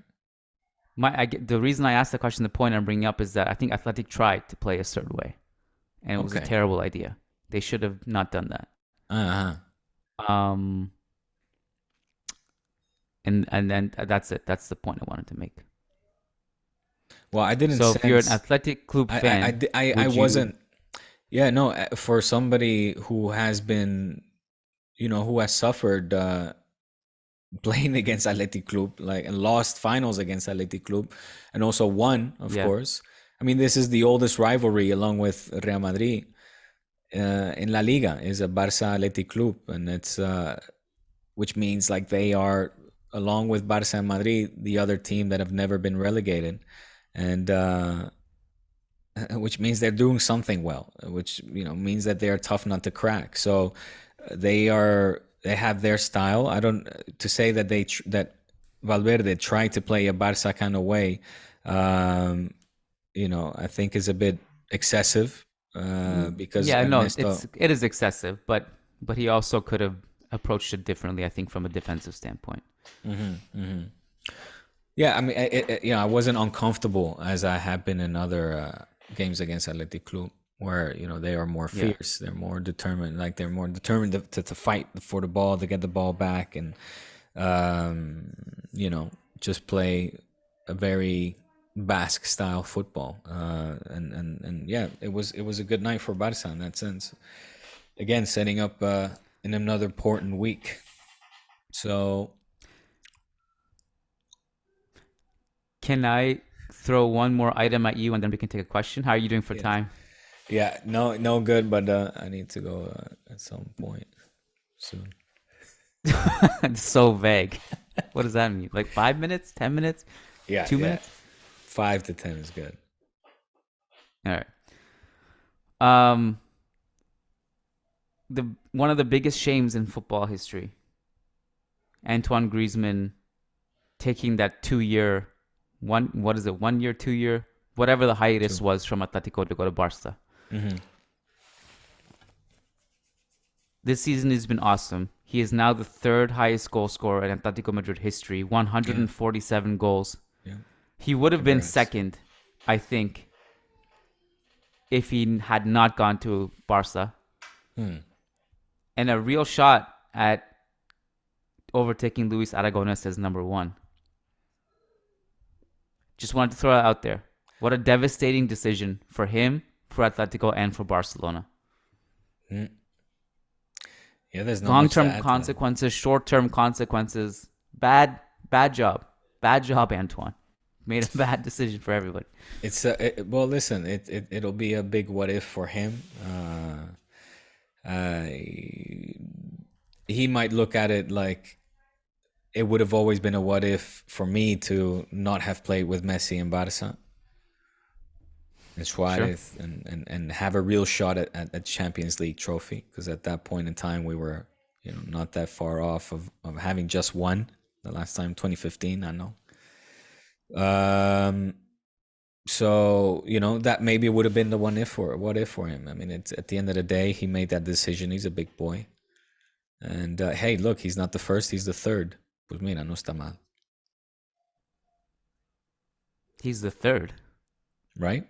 S1: The reason I asked the question, the point I'm bringing up is that I think Athletic tried to play a certain way, and it was a
S2: Okay.
S1: terrible idea. They should have not done that.
S2: Uh-huh.
S1: Um, and then that's it. That's the point I wanted to make.
S2: Well, I didn't
S1: So if you're an
S2: sense.
S1: Athletic Club fan,
S2: I
S1: would you?
S2: wasn't. Yeah, no. For somebody who has been, who has suffered playing against Athletic Club, like and lost finals against Athletic Club, and also won, of
S1: Yeah,
S2: course. I mean, this is the oldest rivalry along with Real Madrid in La Liga is a Barça Athletic Club, and it's which means like they are along with Barça and Madrid the other team that have never been relegated, and which means they're doing something well, which means that they're tough not to crack. So they have their style. I don't to say that that Valverde tried to play a Barca kind of way. Um, I think is a bit excessive because
S1: yeah. No,
S2: Ernesto.
S1: it is excessive, but he also could have approached it differently. I think from a defensive standpoint.
S2: Mhm, mhm. Yeah, I mean, I wasn't uncomfortable as I have been in other games against Athletic Club, where they are more
S1: Yeah.
S2: fierce, they're more determined, like they're more determined to fight for the ball, to get the ball back, and um, just play a very Basque style football. And yeah, it was a good night for Barca in that sense. Again, setting up in another important week. So
S1: Can I throw one more item at you, and then we can take a question? How are you doing for
S2: yes.
S1: time?
S2: Yeah, no good, but I need to go at some point soon.
S1: It's so vague. What does that mean? Like 5 minutes, 10 minutes,
S2: Yeah,
S1: two
S2: yeah,
S1: minutes?
S2: 5 to 10 is good.
S1: All right. Um, the one of the biggest shames in football history, Antoine Griezmann taking that 2 year, what is it, 1 year, 2 year, whatever the hiatus
S2: Too.
S1: was from Atletico to go to Barca.
S2: Hmm.
S1: This season has been awesome. He is now the third highest goal scorer in Atletico Madrid history,
S2: Yeah,
S1: 147 goals.
S2: yeah.
S1: He would have been
S2: Congrats.
S1: second, I think, if he had not gone to Barca.
S2: Hmm.
S1: And a real shot at overtaking Luis Aragonés as number one. Just wanted to throw it out there. What a devastating decision for him, for Atletico and for Barcelona.
S2: Mm. Yeah, there's not much to
S1: Long-term
S2: add to that.
S1: consequences, short-term consequences. Bad job. Bad job, Antoine. Made a bad decision for everybody.
S2: Well, listen, it'll be a big what if for him. Uh, he might look at it like it would have always been a what if for me to not have played with Messi and Barça and
S1: Sure.
S2: Suarez and have a real shot at Champions League trophy, because at that point in time we were, not that far off of having just one the last time, 2015, I know. Um, so that maybe would have been the what if for him. I mean, it's at the end of the day he made that decision. He's a big boy, and hey, look, he's not the first, he's the third. Pues mira, no está mal,
S1: He's the third.
S2: right?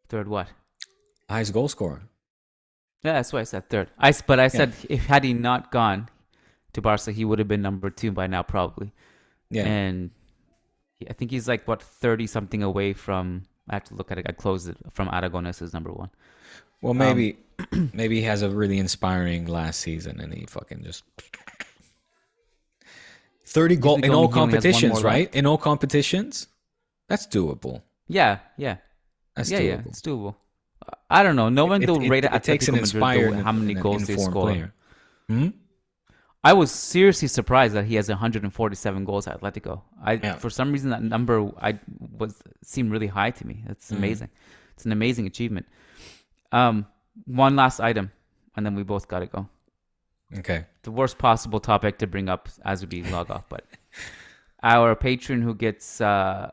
S1: Third what?
S2: Highest goal scorer.
S1: Yeah, that's why I said third. But I
S2: Yeah,
S1: said if had he not gone to Barca, he would have been number 2 by now probably.
S2: yeah.
S1: And I think he's like what 30 something away from. I have to look at it. I closed it from Aragones as number 1.
S2: Well,
S1: Um,
S2: maybe he has a really inspiring last season and he fucking just 30
S1: you
S2: goal
S1: think
S2: in all
S1: he only has one more
S2: competitions, right?
S1: left?
S2: In all competitions, that's doable.
S1: Yeah, yeah,
S2: That's
S1: yeah.
S2: doable.
S1: It's doable. I don't know. No one
S2: It
S1: will
S2: it,
S1: rate
S2: it takes an
S1: Atletico Madrid though
S2: inspired
S1: how many
S2: and an
S1: goals they
S2: informed
S1: score.
S2: player. Hmm?
S1: I was seriously surprised that he has 147 goals at Atletico.
S2: Yeah.
S1: For some reason that number was seemed really high to me. It's
S2: Mm.
S1: amazing. It's an amazing achievement. One last item, and then we both got to go.
S2: Okay.
S1: The worst possible topic to bring up as we log off, but our patron who gets a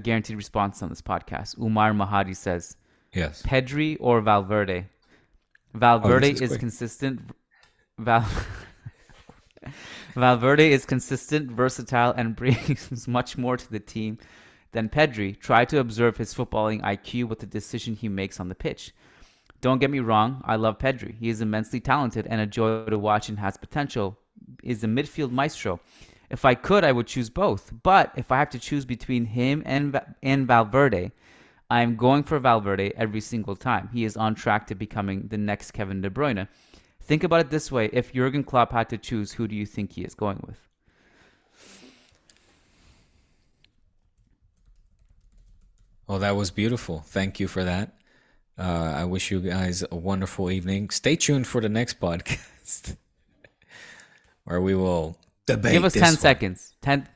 S1: guaranteed response on this podcast, Umar Mahadi says,
S2: Yes.
S1: Pedri or Valverde?
S2: Oh, this
S1: Valverde
S2: is
S1: is
S2: quick.
S1: consistent. Val- Valverde is consistent, versatile, and brings much more to the team than Pedri. Try to observe his footballing IQ with the decision he makes on the pitch. Don't get me wrong, I love Pedri. He is immensely talented and a joy to watch and has potential. Is a midfield maestro. If I could, I would choose both. But if I have to choose between him and Valverde, I am going for Valverde every single time. He is on track to becoming the next Kevin De Bruyne. Think about it this way: if Jurgen Klopp had to choose, who do you think he is going with?
S2: Oh, that was beautiful. Thank you for that. I wish you guys a wonderful evening. Stay tuned for the next podcast where we will
S1: Give
S2: debate
S1: us 10
S2: this one.
S1: seconds.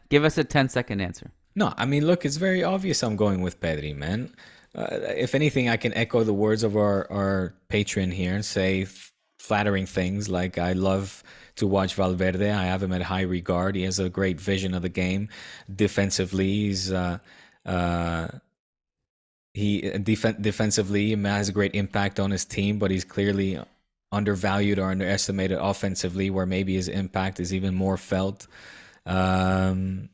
S1: Give us a 10-second answer.
S2: No, I mean, look, it's very obvious I'm going with Pedri, man. If anything, I can echo the words of our patron here and say flattering things like I love to watch Valverde. I have him at high regard. He has a great vision of the game. Defensively, uh, defensively he has a great impact on his team, but he's clearly undervalued or underestimated offensively, where maybe his impact is even more felt. Can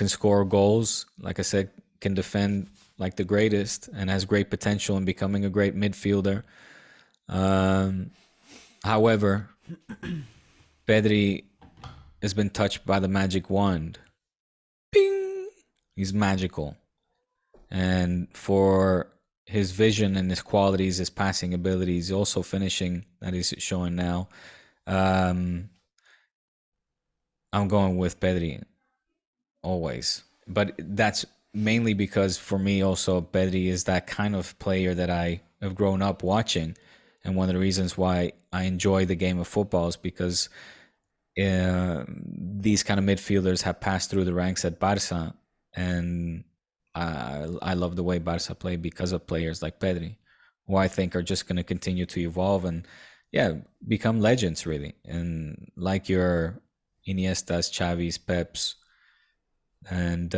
S2: score goals. Like I said, can defend like the greatest and has great potential in becoming a great midfielder. However, Pedri has been touched by the magic wand. Ping! He's magical. And for his vision and his qualities, his passing abilities, also finishing that he's showing now, I'm going with Pedri always. But that's mainly because for me also Pedri is that kind of player that I have grown up watching, and one of the reasons why I enjoy the game of football is because these kind of midfielders have passed through the ranks at Barça, and I love the way Barça play because of players like Pedri, who I think are just going to continue to evolve and become legends really, and like your Iniestas, Xavis, Peps, and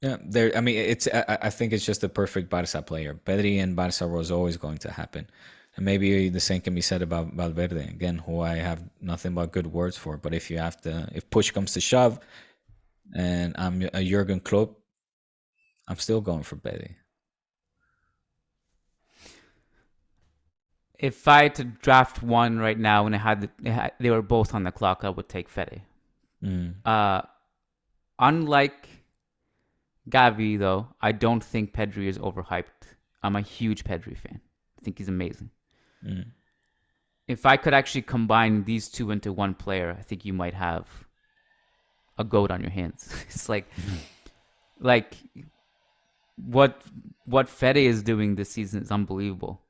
S2: there. I mean, it's. I think it's just the perfect Barça player. Pedri and Barça was always going to happen, and maybe the same can be said about Valverde again, who I have nothing but good words for. But if push comes to shove, and I'm a Jurgen Klopp, I'm still going for Pedri.
S1: If I had to draft one right now and they were both on the clock, I would take Fede.
S2: Mm.
S1: Uh, unlike Gavi, though, I don't think Pedri is overhyped. I'm a huge Pedri fan. I think he's amazing.
S2: Mm.
S1: If I could actually combine these two into one player, I think you might have a goat on your hands. It's like what Fede is doing this season is unbelievable.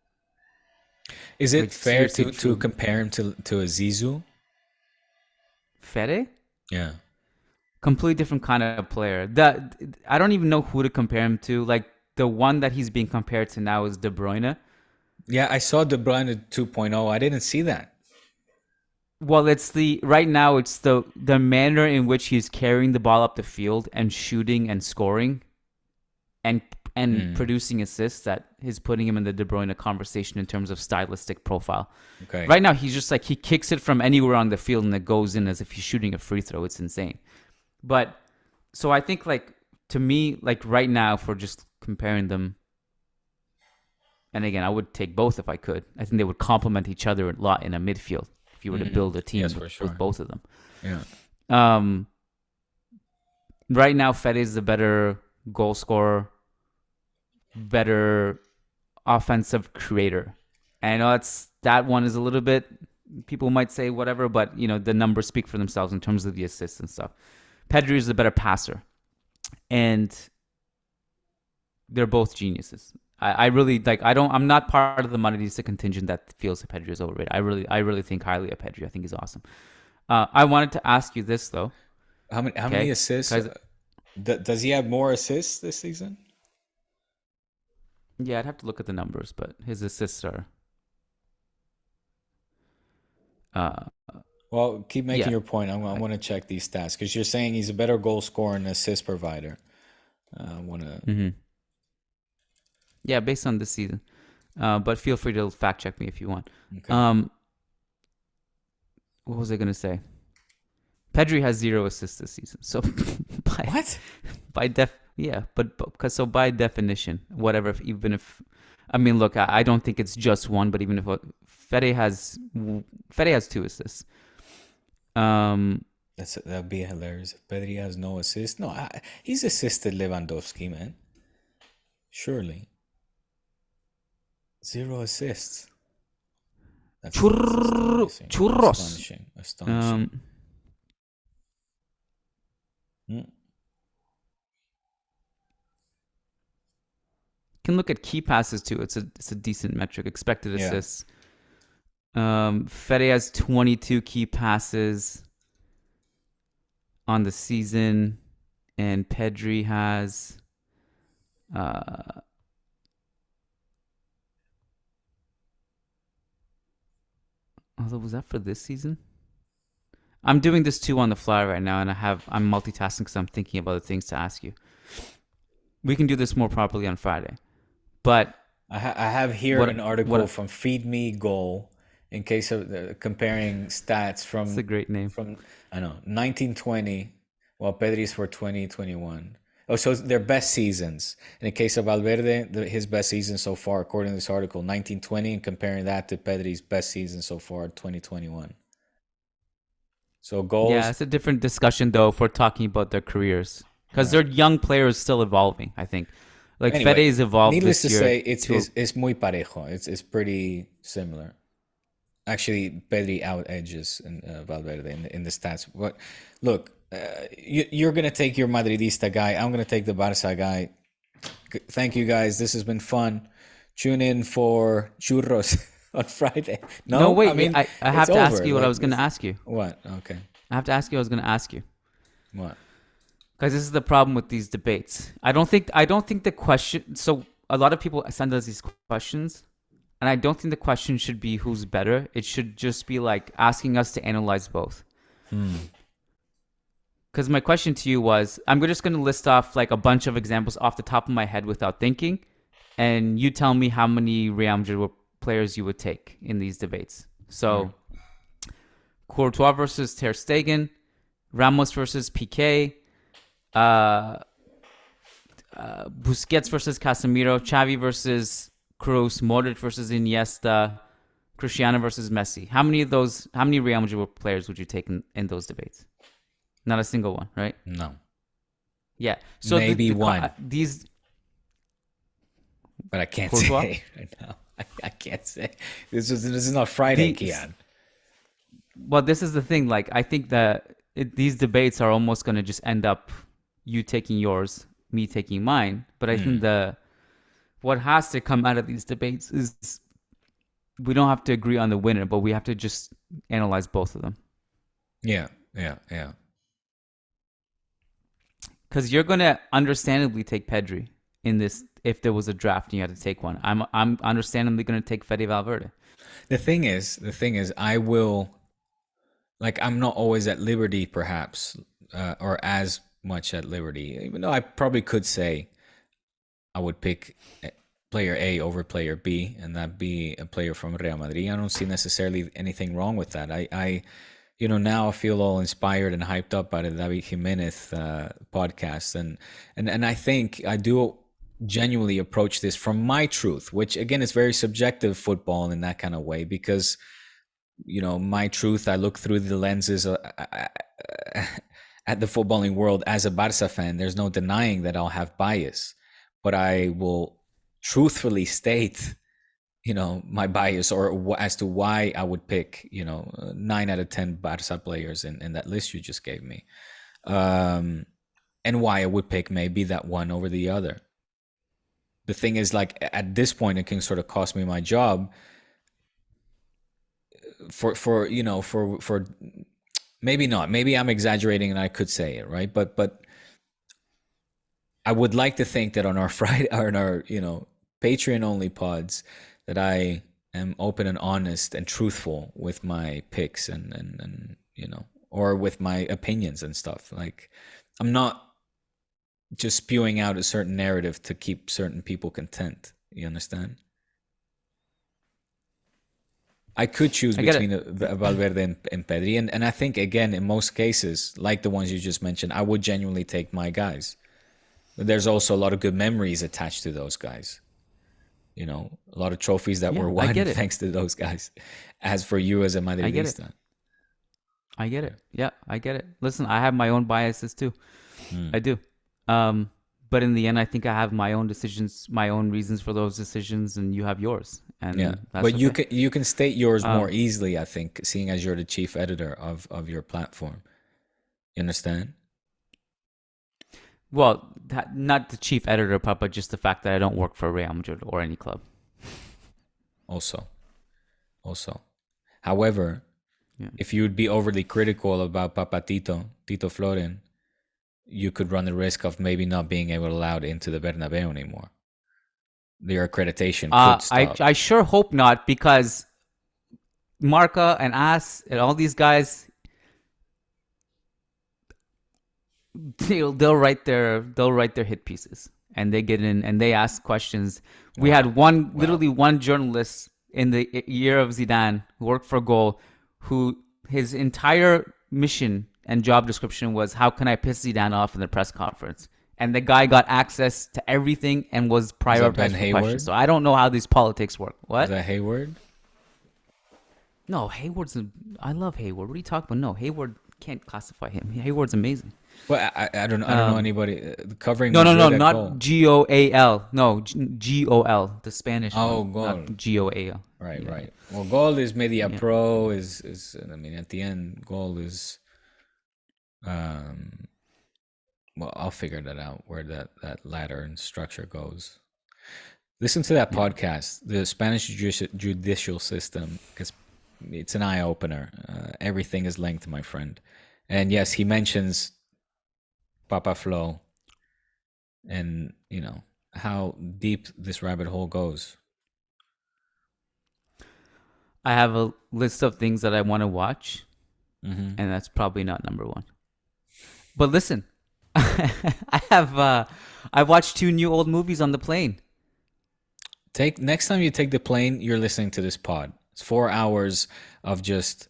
S2: Is it
S1: Like
S2: fair
S1: seriously,
S2: to
S1: truly.
S2: compare him to a Zizou?
S1: Fede?
S2: Yeah.
S1: Completely different kind of player. That I don't even know who to compare him to. Like the one that he's being compared to now is De Bruyne.
S2: Yeah, I saw De Bruyne 2.0. I didn't see that.
S1: Well, it's the right now it's the manner in which he's carrying the ball up the field and shooting and scoring and
S2: Mm.
S1: producing assists that is putting him in the De Bruyne conversation in terms of stylistic profile.
S2: Okay.
S1: Right now he's just like he kicks it from anywhere on the field and it goes in as if he's shooting a free throw. It's insane. But so I think like to me like right now if we're just comparing them, and again I would take both if I could. I think they would complement each other a lot in a midfield if you were to
S2: Mm.
S1: build a
S2: Yes,
S1: team
S2: for
S1: with
S2: sure.
S1: both of them.
S2: Yeah.
S1: Um, right now, Fede is the better goal scorer, better offensive creator. And I know that one is a little bit. People might say whatever, but the numbers speak for themselves in terms of the assists and stuff. Pedri is the better passer, and they're both geniuses. I really like. I'm not part of the Madridista contingent that feels that Pedri is overrated. I really think highly of Pedri. I think he's awesome. I wanted to ask you this though,
S2: How many
S1: okay?
S2: assists?
S1: Because
S2: Does he have more assists this season?
S1: yeah, I'd have to look at the numbers, but his assists are uh
S2: Well, keep making
S1: yeah.
S2: your point. I
S1: I,
S2: want to check these stats because you're saying he's a better goal scorer and assist provider. I want to.
S1: mm-hmm. Yeah, based on this season. But feel free to fact check me if you want.
S2: Okay.
S1: Um, what was I gonna say? Pedri has 0 assists this season. So by
S2: What?
S1: yeah, but because so by definition, whatever. Even if I mean, look, I don't think it's just one, but even if Fede has Fede has 2 assists. Um,
S2: That'd be hilarious. If Pedri has no assist. No, he's assisted Lewandowski, man. Surely 0 assists. That's astonishing.
S1: churros.
S2: Astonishing. Astonishing.
S1: Um,
S2: Mm.
S1: can look at key passes too. It's a decent metric. Expected
S2: Yeah.
S1: assists. Fede has 22 key passes on the season, and Pedri has uh, although was that for this season? I'm doing this too on the fly right now, and I'm multitasking because I'm thinking of other things to ask you. We can do this more properly on Friday, but
S2: I have here
S1: what
S2: an article
S1: what?
S2: from Feed Me Goal in case of comparing stats
S1: It's a great name.
S2: from I know 1920, while Pedri's for 2021. Oh, so their best seasons. In the case of Valverde, his best season so far, according to this article, 1920, and comparing that to Pedri's best season so far, 2021. So
S1: Yeah,
S2: goals,
S1: it's a different discussion though if we're talking about their careers because
S2: yeah.
S1: they're young players still evolving. I think like
S2: Anyway,
S1: Fede's evolved
S2: needless
S1: this
S2: to
S1: year
S2: say, it's
S1: to a
S2: it's, it's muy parejo. It's pretty similar. Actually, Pedri out edges Valverde in the stats. But look, you're gonna take your Madridista guy. I'm gonna take the Barça guy. Thank you guys. This has been fun. Tune in for churros on Friday.
S1: No,
S2: No, I
S1: wait.
S2: mean
S1: I
S2: it's
S1: have to ask
S2: over.
S1: you what I
S2: Like
S1: was going to
S2: this.
S1: ask you.
S2: What? Okay.
S1: I have to ask you what I was going to ask you.
S2: What?
S1: Because this is the problem with these debates. I don't think the question. So a lot of people send us these questions, and I don't think the question should be who's better. It should just be like asking us to analyze both.
S2: Hmm.
S1: Because my question to you was, I'm just going to list off like a bunch of examples off the top of my head without thinking, and you tell me how many Real Madrid players you would take in these debates.
S2: All right.
S1: So Courtois versus Ter Stegen, Ramos versus Piqué, uh, Busquets versus Casemiro, Xavi versus Kroos, Modric versus Iniesta, Cristiano versus Messi. How many Real Madrid players would you take in those debates? Not a single one, right?
S2: No.
S1: Yeah. So
S2: Maybe one,
S1: these
S2: but I can't
S1: Courtois,
S2: say right now. I can't say. This is not Friday,
S1: these
S2: Kian.
S1: well, this is the thing. Like, I think that these debates are almost going to just end up you taking yours, me taking mine. But I think
S2: Mm.
S1: the what has to come out of these debates is we don't have to agree on the winner, but we have to just analyze both of them.
S2: Yeah, yeah, yeah.
S1: Because you're going to understandably take Pedri in this if there was a draft and you had to take one. I'm understandably going to take Fede Valverde.
S2: The thing is, I will like. I'm not always at liberty, perhaps, or as much at liberty. Even though I probably could say I would pick player A over player B, and that be a player from Real Madrid. I don't see necessarily anything wrong with that. Now I feel all inspired and hyped up by the David Jimenez podcast, and I think I do genuinely approach this from my truth, which again is very subjective football in that kind of way because my truth. I look through the lenses at the footballing world as a Barça fan. There's no denying that I'll have bias, but I will truthfully state, my bias or as to why I would pick, 9 out of 10 Barça players in that list you just gave me, um, and why I would pick maybe that one over the other. The thing is, like at this point, it can sort of cost me my job for maybe not. Maybe I'm exaggerating and I could say it, right? But I would like to think that on our Friday or on our, Patreon only pods that I am open and honest and truthful with my picks and or with my opinions and stuff. Like I'm not just spewing out a certain narrative to keep certain people content. You understand? I could choose
S1: I get it.
S2: between Valverde and Pedri, and I think again in most cases, like the ones you just mentioned, I would genuinely take my guys. But there's also a lot of good memories attached to those guys. A lot of trophies that
S1: Yeah,
S2: were
S1: I
S2: won
S1: get it.
S2: thanks to those guys. As for you as a
S1: I get it.
S2: Madridista,
S1: I get it. Yeah, I get it. Listen, I have my own biases too.
S2: mm.
S1: I do. Um, but in the end, I think I have my own decisions, my own reasons for those decisions, and you have yours,
S2: Yeah,
S1: and that's
S2: but you
S1: okay.
S2: can state yours more
S1: Um,
S2: easily, I think, seeing as you're the chief editor of your platform. You understand?
S1: well, not the chief editor, but just the fact that I don't work for Real Madrid or any club.
S2: Also, also. However,
S1: Yeah.
S2: if you would be overly critical about Papa Tito Florin, you could run the risk of maybe not being able to allowed into the Bernabeu anymore. Their accreditation could stop.
S1: I sure hope not because Marca and Ass and all these guys, they'll write their hit pieces and they get in and they ask questions. We had
S2: Wow.
S1: one
S2: Wow.
S1: literally one journalist in the year of Zidane who worked for Goal, who his entire mission and job description was how can I piss Zidane off in the press conference. And the guy got access to everything and was
S2: Was that Ben
S1: prioritized for questions.
S2: Hayward?
S1: So I don't know how these politics work.
S2: Was
S1: What?
S2: that Hayward?
S1: No, I love Hayward. What are you talking about? No, Hayward can't classify him. Hayward's amazing.
S2: Well, I don't know
S1: Um,
S2: anybody covering
S1: no, no, no,
S2: Madrid at
S1: not
S2: Goal.
S1: Goal. No, Gol, the Spanish
S2: Oh,
S1: one,
S2: Goal.
S1: not Goal.
S2: Right,
S1: Yeah,
S2: right. Well, Goal is Media
S1: yeah.
S2: Pro. Is I mean, at the end, Goal is. Um, well, I'll figure that out where that ladder and structure goes. Listen to that
S1: Yeah.
S2: podcast, the Spanish judicial system, because it's an eye opener. Everything is linked, my friend. And yes, he mentions Papa Flo and how deep this rabbit hole goes.
S1: I have a list of things that I want to watch,
S2: Hmm.
S1: and that's probably not number one. But listen, I watched two new old movies on the plane.
S2: Take next time you take the plane, you're listening to this pod. It's 4 hours of just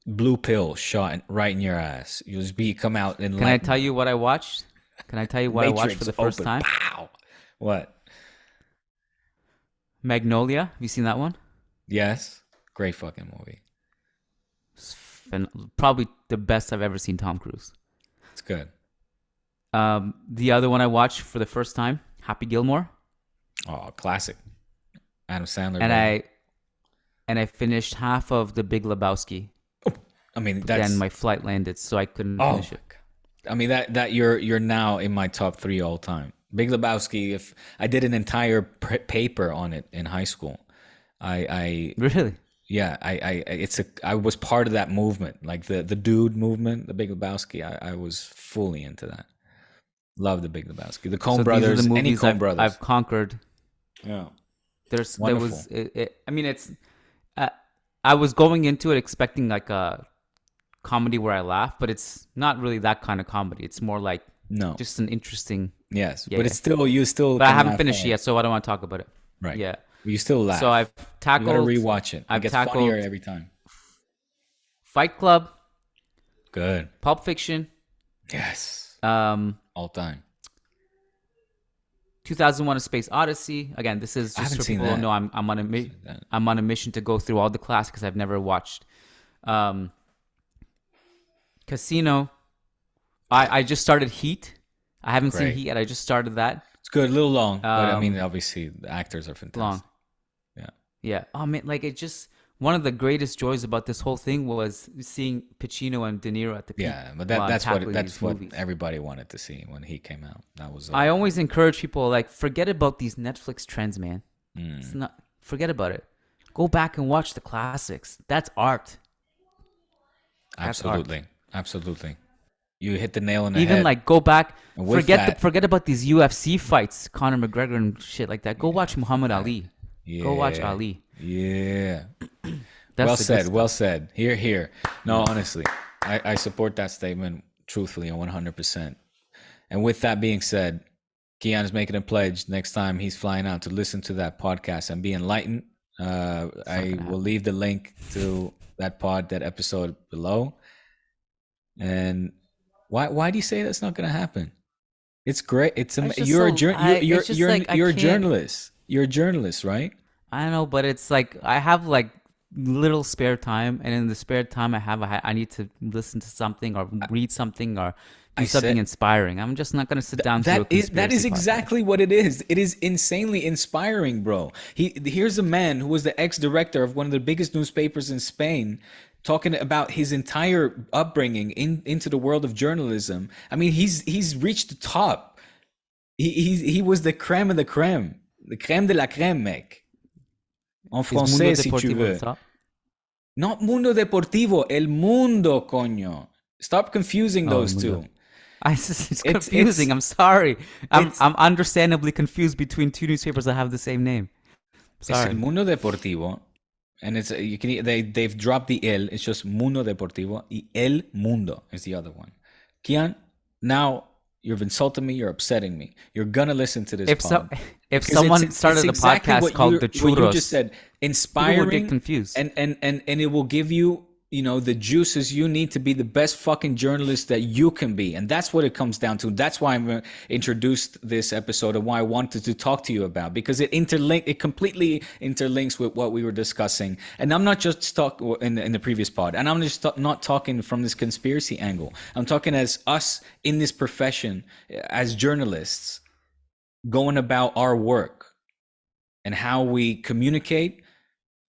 S2: blue pill shot right in your ass. You'll just be come out
S1: Can I
S2: enlightened.
S1: tell you what I watched? Can I tell you what I watched for
S2: Matrix
S1: the first
S2: open.
S1: time?
S2: Pow. What?
S1: Magnolia. Have you seen that one?
S2: Yes. Great fucking movie.
S1: Probably the best I've ever seen Tom Cruise.
S2: It's good.
S1: The other one I watched for the first time, Happy Gilmore,
S2: Oh, classic. Adam Sandler,
S1: and
S2: baby.
S1: I finished half of The Big Lebowski,
S2: I mean,
S1: but then
S2: that's
S1: my flight landed, so I couldn't
S2: oh
S1: finish
S2: my
S1: it.
S2: god. I mean that you're now in my top three all time. Big Lebowski. If I did an entire paper on it in high school, I
S1: Really?
S2: yeah, I was part of that movement, like the dude movement, the Big Lebowski. I was fully into that. Love the Big Lebowski, the Coen
S1: So these are the
S2: brothers, any
S1: movies
S2: Coen
S1: I've
S2: brothers.
S1: conquered.
S2: Yeah,
S1: There
S2: wonderful.
S1: was I mean uh, I was going into it expecting like a comedy where I laugh, but it's not really that kind of comedy. It's more like
S2: No,
S1: just an interesting.
S2: yes,
S1: Yeah,
S2: but
S1: yeah.
S2: it's still you still
S1: But I
S2: can
S1: haven't
S2: laugh
S1: finished
S2: hard,
S1: yet, so I don't want to talk about it.
S2: right?
S1: Yeah.
S2: You still
S1: So
S2: laugh. You got to rewatch it. It
S1: I've
S2: gets funnier
S1: tackled
S2: every time.
S1: Fight Club,
S2: Good.
S1: Pulp Fiction,
S2: Yes.
S1: um,
S2: All time.
S1: 2001: A Space Odyssey. Again, this is
S2: I
S1: just
S2: haven't
S1: for
S2: seen
S1: people who
S2: that.
S1: know I'm on a mission to go through all the classics I've never watched. Um, Casino. I just started Heat. I haven't seen
S2: Great.
S1: Heat yet. I just started that.
S2: It's good. A little long, but I mean,
S1: Um,
S2: obviously, the actors are
S1: long.
S2: fantastic. Yeah.
S1: Yeah. Oh man, like it just one of the greatest joys about this whole thing was seeing Pacino and De Niro at the peak
S2: Yeah, but
S1: while I'm
S2: that's what
S1: tackling
S2: that's
S1: these
S2: what
S1: movies.
S2: everybody wanted to see when he came out. That was
S1: I always encourage people like forget about these Netflix trends, man. It's
S2: mm,
S1: not forget about it. Go back and watch the classics. That's art. That's art.
S2: absolutely, absolutely. You hit the nail on the
S1: Even
S2: head.
S1: like go back,
S2: And with that,
S1: forget about these UFC fights, Conor McGregor and shit like that. Go
S2: yeah,
S1: watch Muhammad
S2: that,
S1: Ali. Go watch
S2: yeah,
S1: Ali.
S2: yeah.
S1: That's
S2: Well
S1: the good
S2: said. Well
S1: stuff.
S2: said. Here, here. No, honestly, I support that statement truthfully and 100%. And with that being said, Keon's making a pledge next time he's flying out to listen to that podcast and be enlightened.
S1: It's not
S2: I
S1: gonna
S2: will
S1: happen.
S2: leave the link to that episode below. And why do you say that's not going to happen? It's great.
S1: It's just so it's just like I
S2: you're a
S1: can't.
S2: journalist. You're a journalist, right?
S1: I don't know, but it's like I have like little spare time, and in the spare time I have, I need to listen to something or read something or do
S2: I
S1: something
S2: said
S1: inspiring. I'm just not gonna sit down through a
S2: that is
S1: conspiracy podcast.
S2: exactly what it is. It is insanely inspiring, bro. Here's a man who was the ex-director of one of the biggest newspapers in Spain talking about his entire upbringing into the world of journalism. I mean, he's reached the top. He was the crème of the crème. The crème de la crème, mec. En
S1: Is Mundo
S2: français, si tu
S1: Deportivo the
S2: veux.
S1: top?
S2: Not Mundo Deportivo, El Mundo, coño. Stop confusing
S1: Oh, El
S2: those
S1: Mundo.
S2: two.
S1: It's
S2: It's
S1: confusing. I'm sorry.
S2: it's
S1: I'm understandably confused between two newspapers that have the same name.
S2: it's El
S1: Sorry.
S2: Mundo Deportivo, and it's you can they've dropped the El. It's just Mundo Deportivo. Y El Mundo is the other one. Kian, now you've insulted me. You're upsetting me. You're gonna listen to this
S1: If so,
S2: pod
S1: if
S2: because
S1: someone
S2: it's
S1: started a
S2: exactly
S1: podcast called The
S2: what you just
S1: Churros,
S2: said.
S1: people would get
S2: Inspiring,
S1: confused.
S2: and it will give you the juices you need to be the best fucking journalist that you can be, and that's what it comes down to. That's why I introduced this episode and why I wanted to talk to you about, because it completely interlinks with what we were discussing. And I'm not just talk in the previous pod, and I'm just not talking from this conspiracy angle. I'm talking as us in this profession as journalists going about our work and how we communicate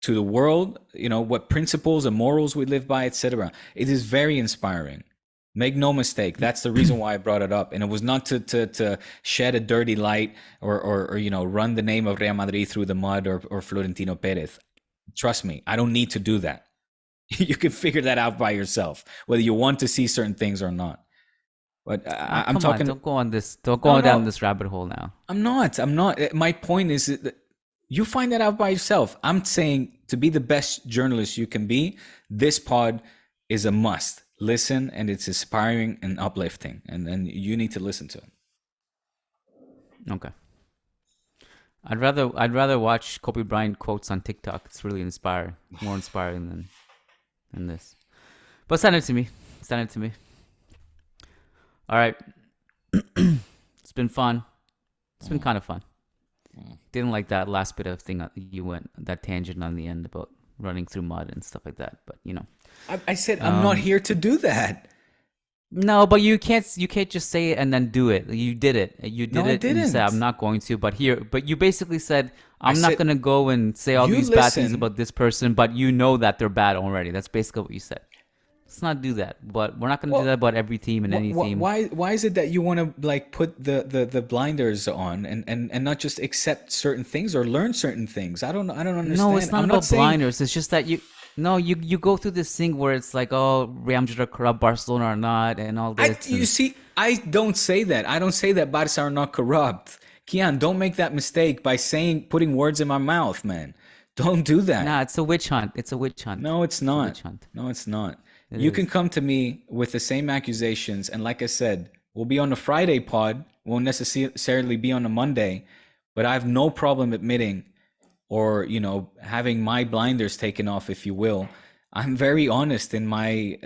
S2: to the world, what principles and morals we live by, etc. It is very inspiring. Make no mistake, that's the reason why I brought it up. And it was not to shed a dirty light or run the name of Real Madrid through the mud or Florentino Perez. Trust me, I don't need to do that. You can figure that out by yourself, whether you want to see certain things or not. But I'm
S1: Come on,
S2: talking.
S1: don't go on this. Don't
S2: No,
S1: go down
S2: no,
S1: this rabbit hole now.
S2: I'm not. I'm not. My point is that you find that out by yourself. I'm saying to be the best journalist you can be, this pod is a must. Listen, and it's inspiring and uplifting, and you need to listen to it.
S1: Okay. I'd rather watch Kobe Bryant quotes on TikTok. It's really inspiring. More inspiring than this. But send it to me. Send it to me. All right. It's been fun. It's been kind of fun. Didn't like that last bit of thing you went that tangent on the end about running through mud and stuff like that. But
S2: I said I'm not here to do that.
S1: No, but you can't just say it and then do it. You did it. You
S2: No,
S1: did
S2: I
S1: it and you said I'm
S2: didn't.
S1: not going to, but you basically said
S2: I
S1: I'm not
S2: said,
S1: going to go and say all
S2: you
S1: these bad things
S2: listen.
S1: about this person, but you know that they're bad already. That's basically what you said. Let's not do that. But we're not going to do that
S2: Well,
S1: about every team and any team.
S2: why is it that you want to like put the blinders on and not just accept certain things or learn certain things? I don't
S1: No,
S2: understand.
S1: it's not
S2: I'm not
S1: about
S2: saying
S1: blinders. It's just that you go through this thing where it's like, oh, Real Madrid are corrupt, Barcelona are not, and all
S2: I
S1: this.
S2: you
S1: And
S2: see, I don't say that. I don't say that Barca are not corrupt. Kian, don't make that mistake by saying putting words in my mouth, man. Don't do
S1: nah,
S2: that.
S1: it's a witch hunt. It's a witch hunt.
S2: No, it's
S1: It's a
S2: not.
S1: witch hunt.
S2: No, it's not.
S1: It
S2: You can
S1: is.
S2: come to me with the same accusations, and like I said, we'll be on the Friday pod. Won't necessarily be on a Monday, but I have no problem admitting or having my blinders taken off, if you will. I'm very honest in my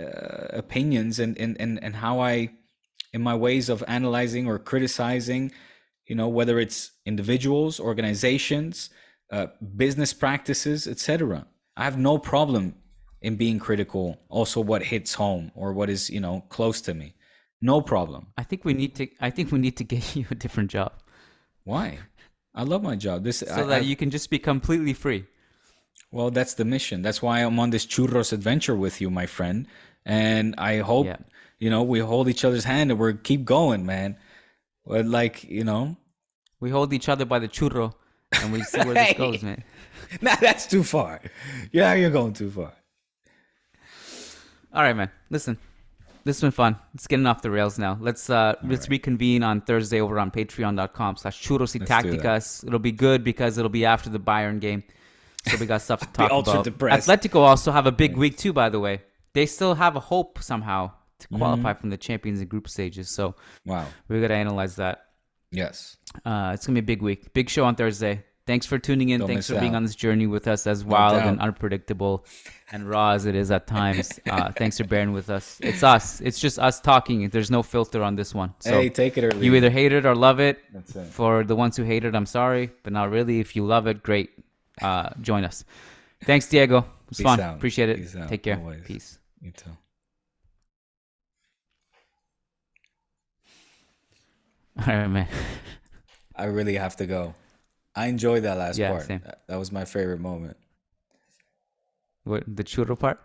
S2: opinions and how I in my ways of analyzing or criticizing, whether it's individuals, organizations, business practices, etc. I have no problem in being critical, also what hits home or what is, close to me. No problem.
S1: I think we need to get you a different job
S2: Why? I love my job. This
S1: so that
S2: I've
S1: you can just be completely free.
S2: Well, that's the mission. That's why I'm on this churros adventure with you, my friend. And I hope,
S1: Yeah.
S2: we hold each other's hand and we keep going, man. But like,
S1: We hold each other by the churro and we see where this goes,
S2: hey,
S1: man.
S2: nah, that's too far. Yeah, you're going too far.
S1: All right, man. Listen, this has been fun. It's getting off the rails now. Let's
S2: All
S1: let's
S2: right,
S1: reconvene on Thursday over on patreon.com/churros y
S2: let's do that.
S1: tacticas. It'll be good because it'll be after the Bayern game. So we got stuff to
S2: Be
S1: talk
S2: ultra
S1: about.
S2: depressed.
S1: Atletico also have a big
S2: Yes.
S1: week too, by the way. They still have a hope somehow to
S2: Mm-hmm.
S1: qualify from the Champions and group stages. So
S2: Wow.
S1: we got to analyze that.
S2: Yes.
S1: It's gonna be a big week, big show on Thursday. Thanks for tuning in.
S2: Don't
S1: Thanks
S2: miss
S1: for being
S2: out.
S1: on this journey with us, as
S2: No
S1: wild and
S2: doubt.
S1: unpredictable and raw as it is at times. Thanks for bearing with us. It's us. It's just us talking. There's no filter on this one. So
S2: Hey, take it or
S1: you
S2: leave
S1: either
S2: it.
S1: hate it or love it.
S2: That's it.
S1: For the ones who hate it, I'm sorry, but not really. If you love it, great. Join us. Thanks, Diego. It was
S2: Peace
S1: fun.
S2: out.
S1: Appreciate it.
S2: Peace out.
S1: Take care.
S2: Always.
S1: Peace.
S2: You too.
S1: All right, man.
S2: I really have to go. I enjoyed that last
S1: Yeah,
S2: part.
S1: same.
S2: That was my favorite moment.
S1: What, the churro part?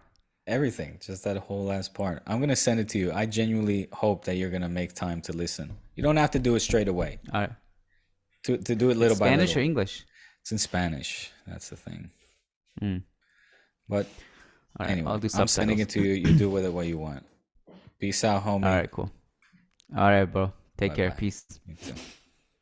S2: Everything, just that whole last part. I'm gonna send it to you. I genuinely hope that you're gonna make time to listen. You don't have to do it straight away.
S1: All right.
S2: To do it
S1: It's
S2: little by
S1: Spanish or
S2: little.
S1: English?
S2: It's in Spanish. That's the thing.
S1: Mm.
S2: But
S1: All right. I'll
S2: anyway,
S1: do
S2: I'm sending
S1: subtitles.
S2: it to you. You do with it what you want. Peace out,
S1: All
S2: homie.
S1: right, cool. All right, bro. Take
S2: Bye
S1: care.
S2: bye.
S1: Peace.
S2: You too.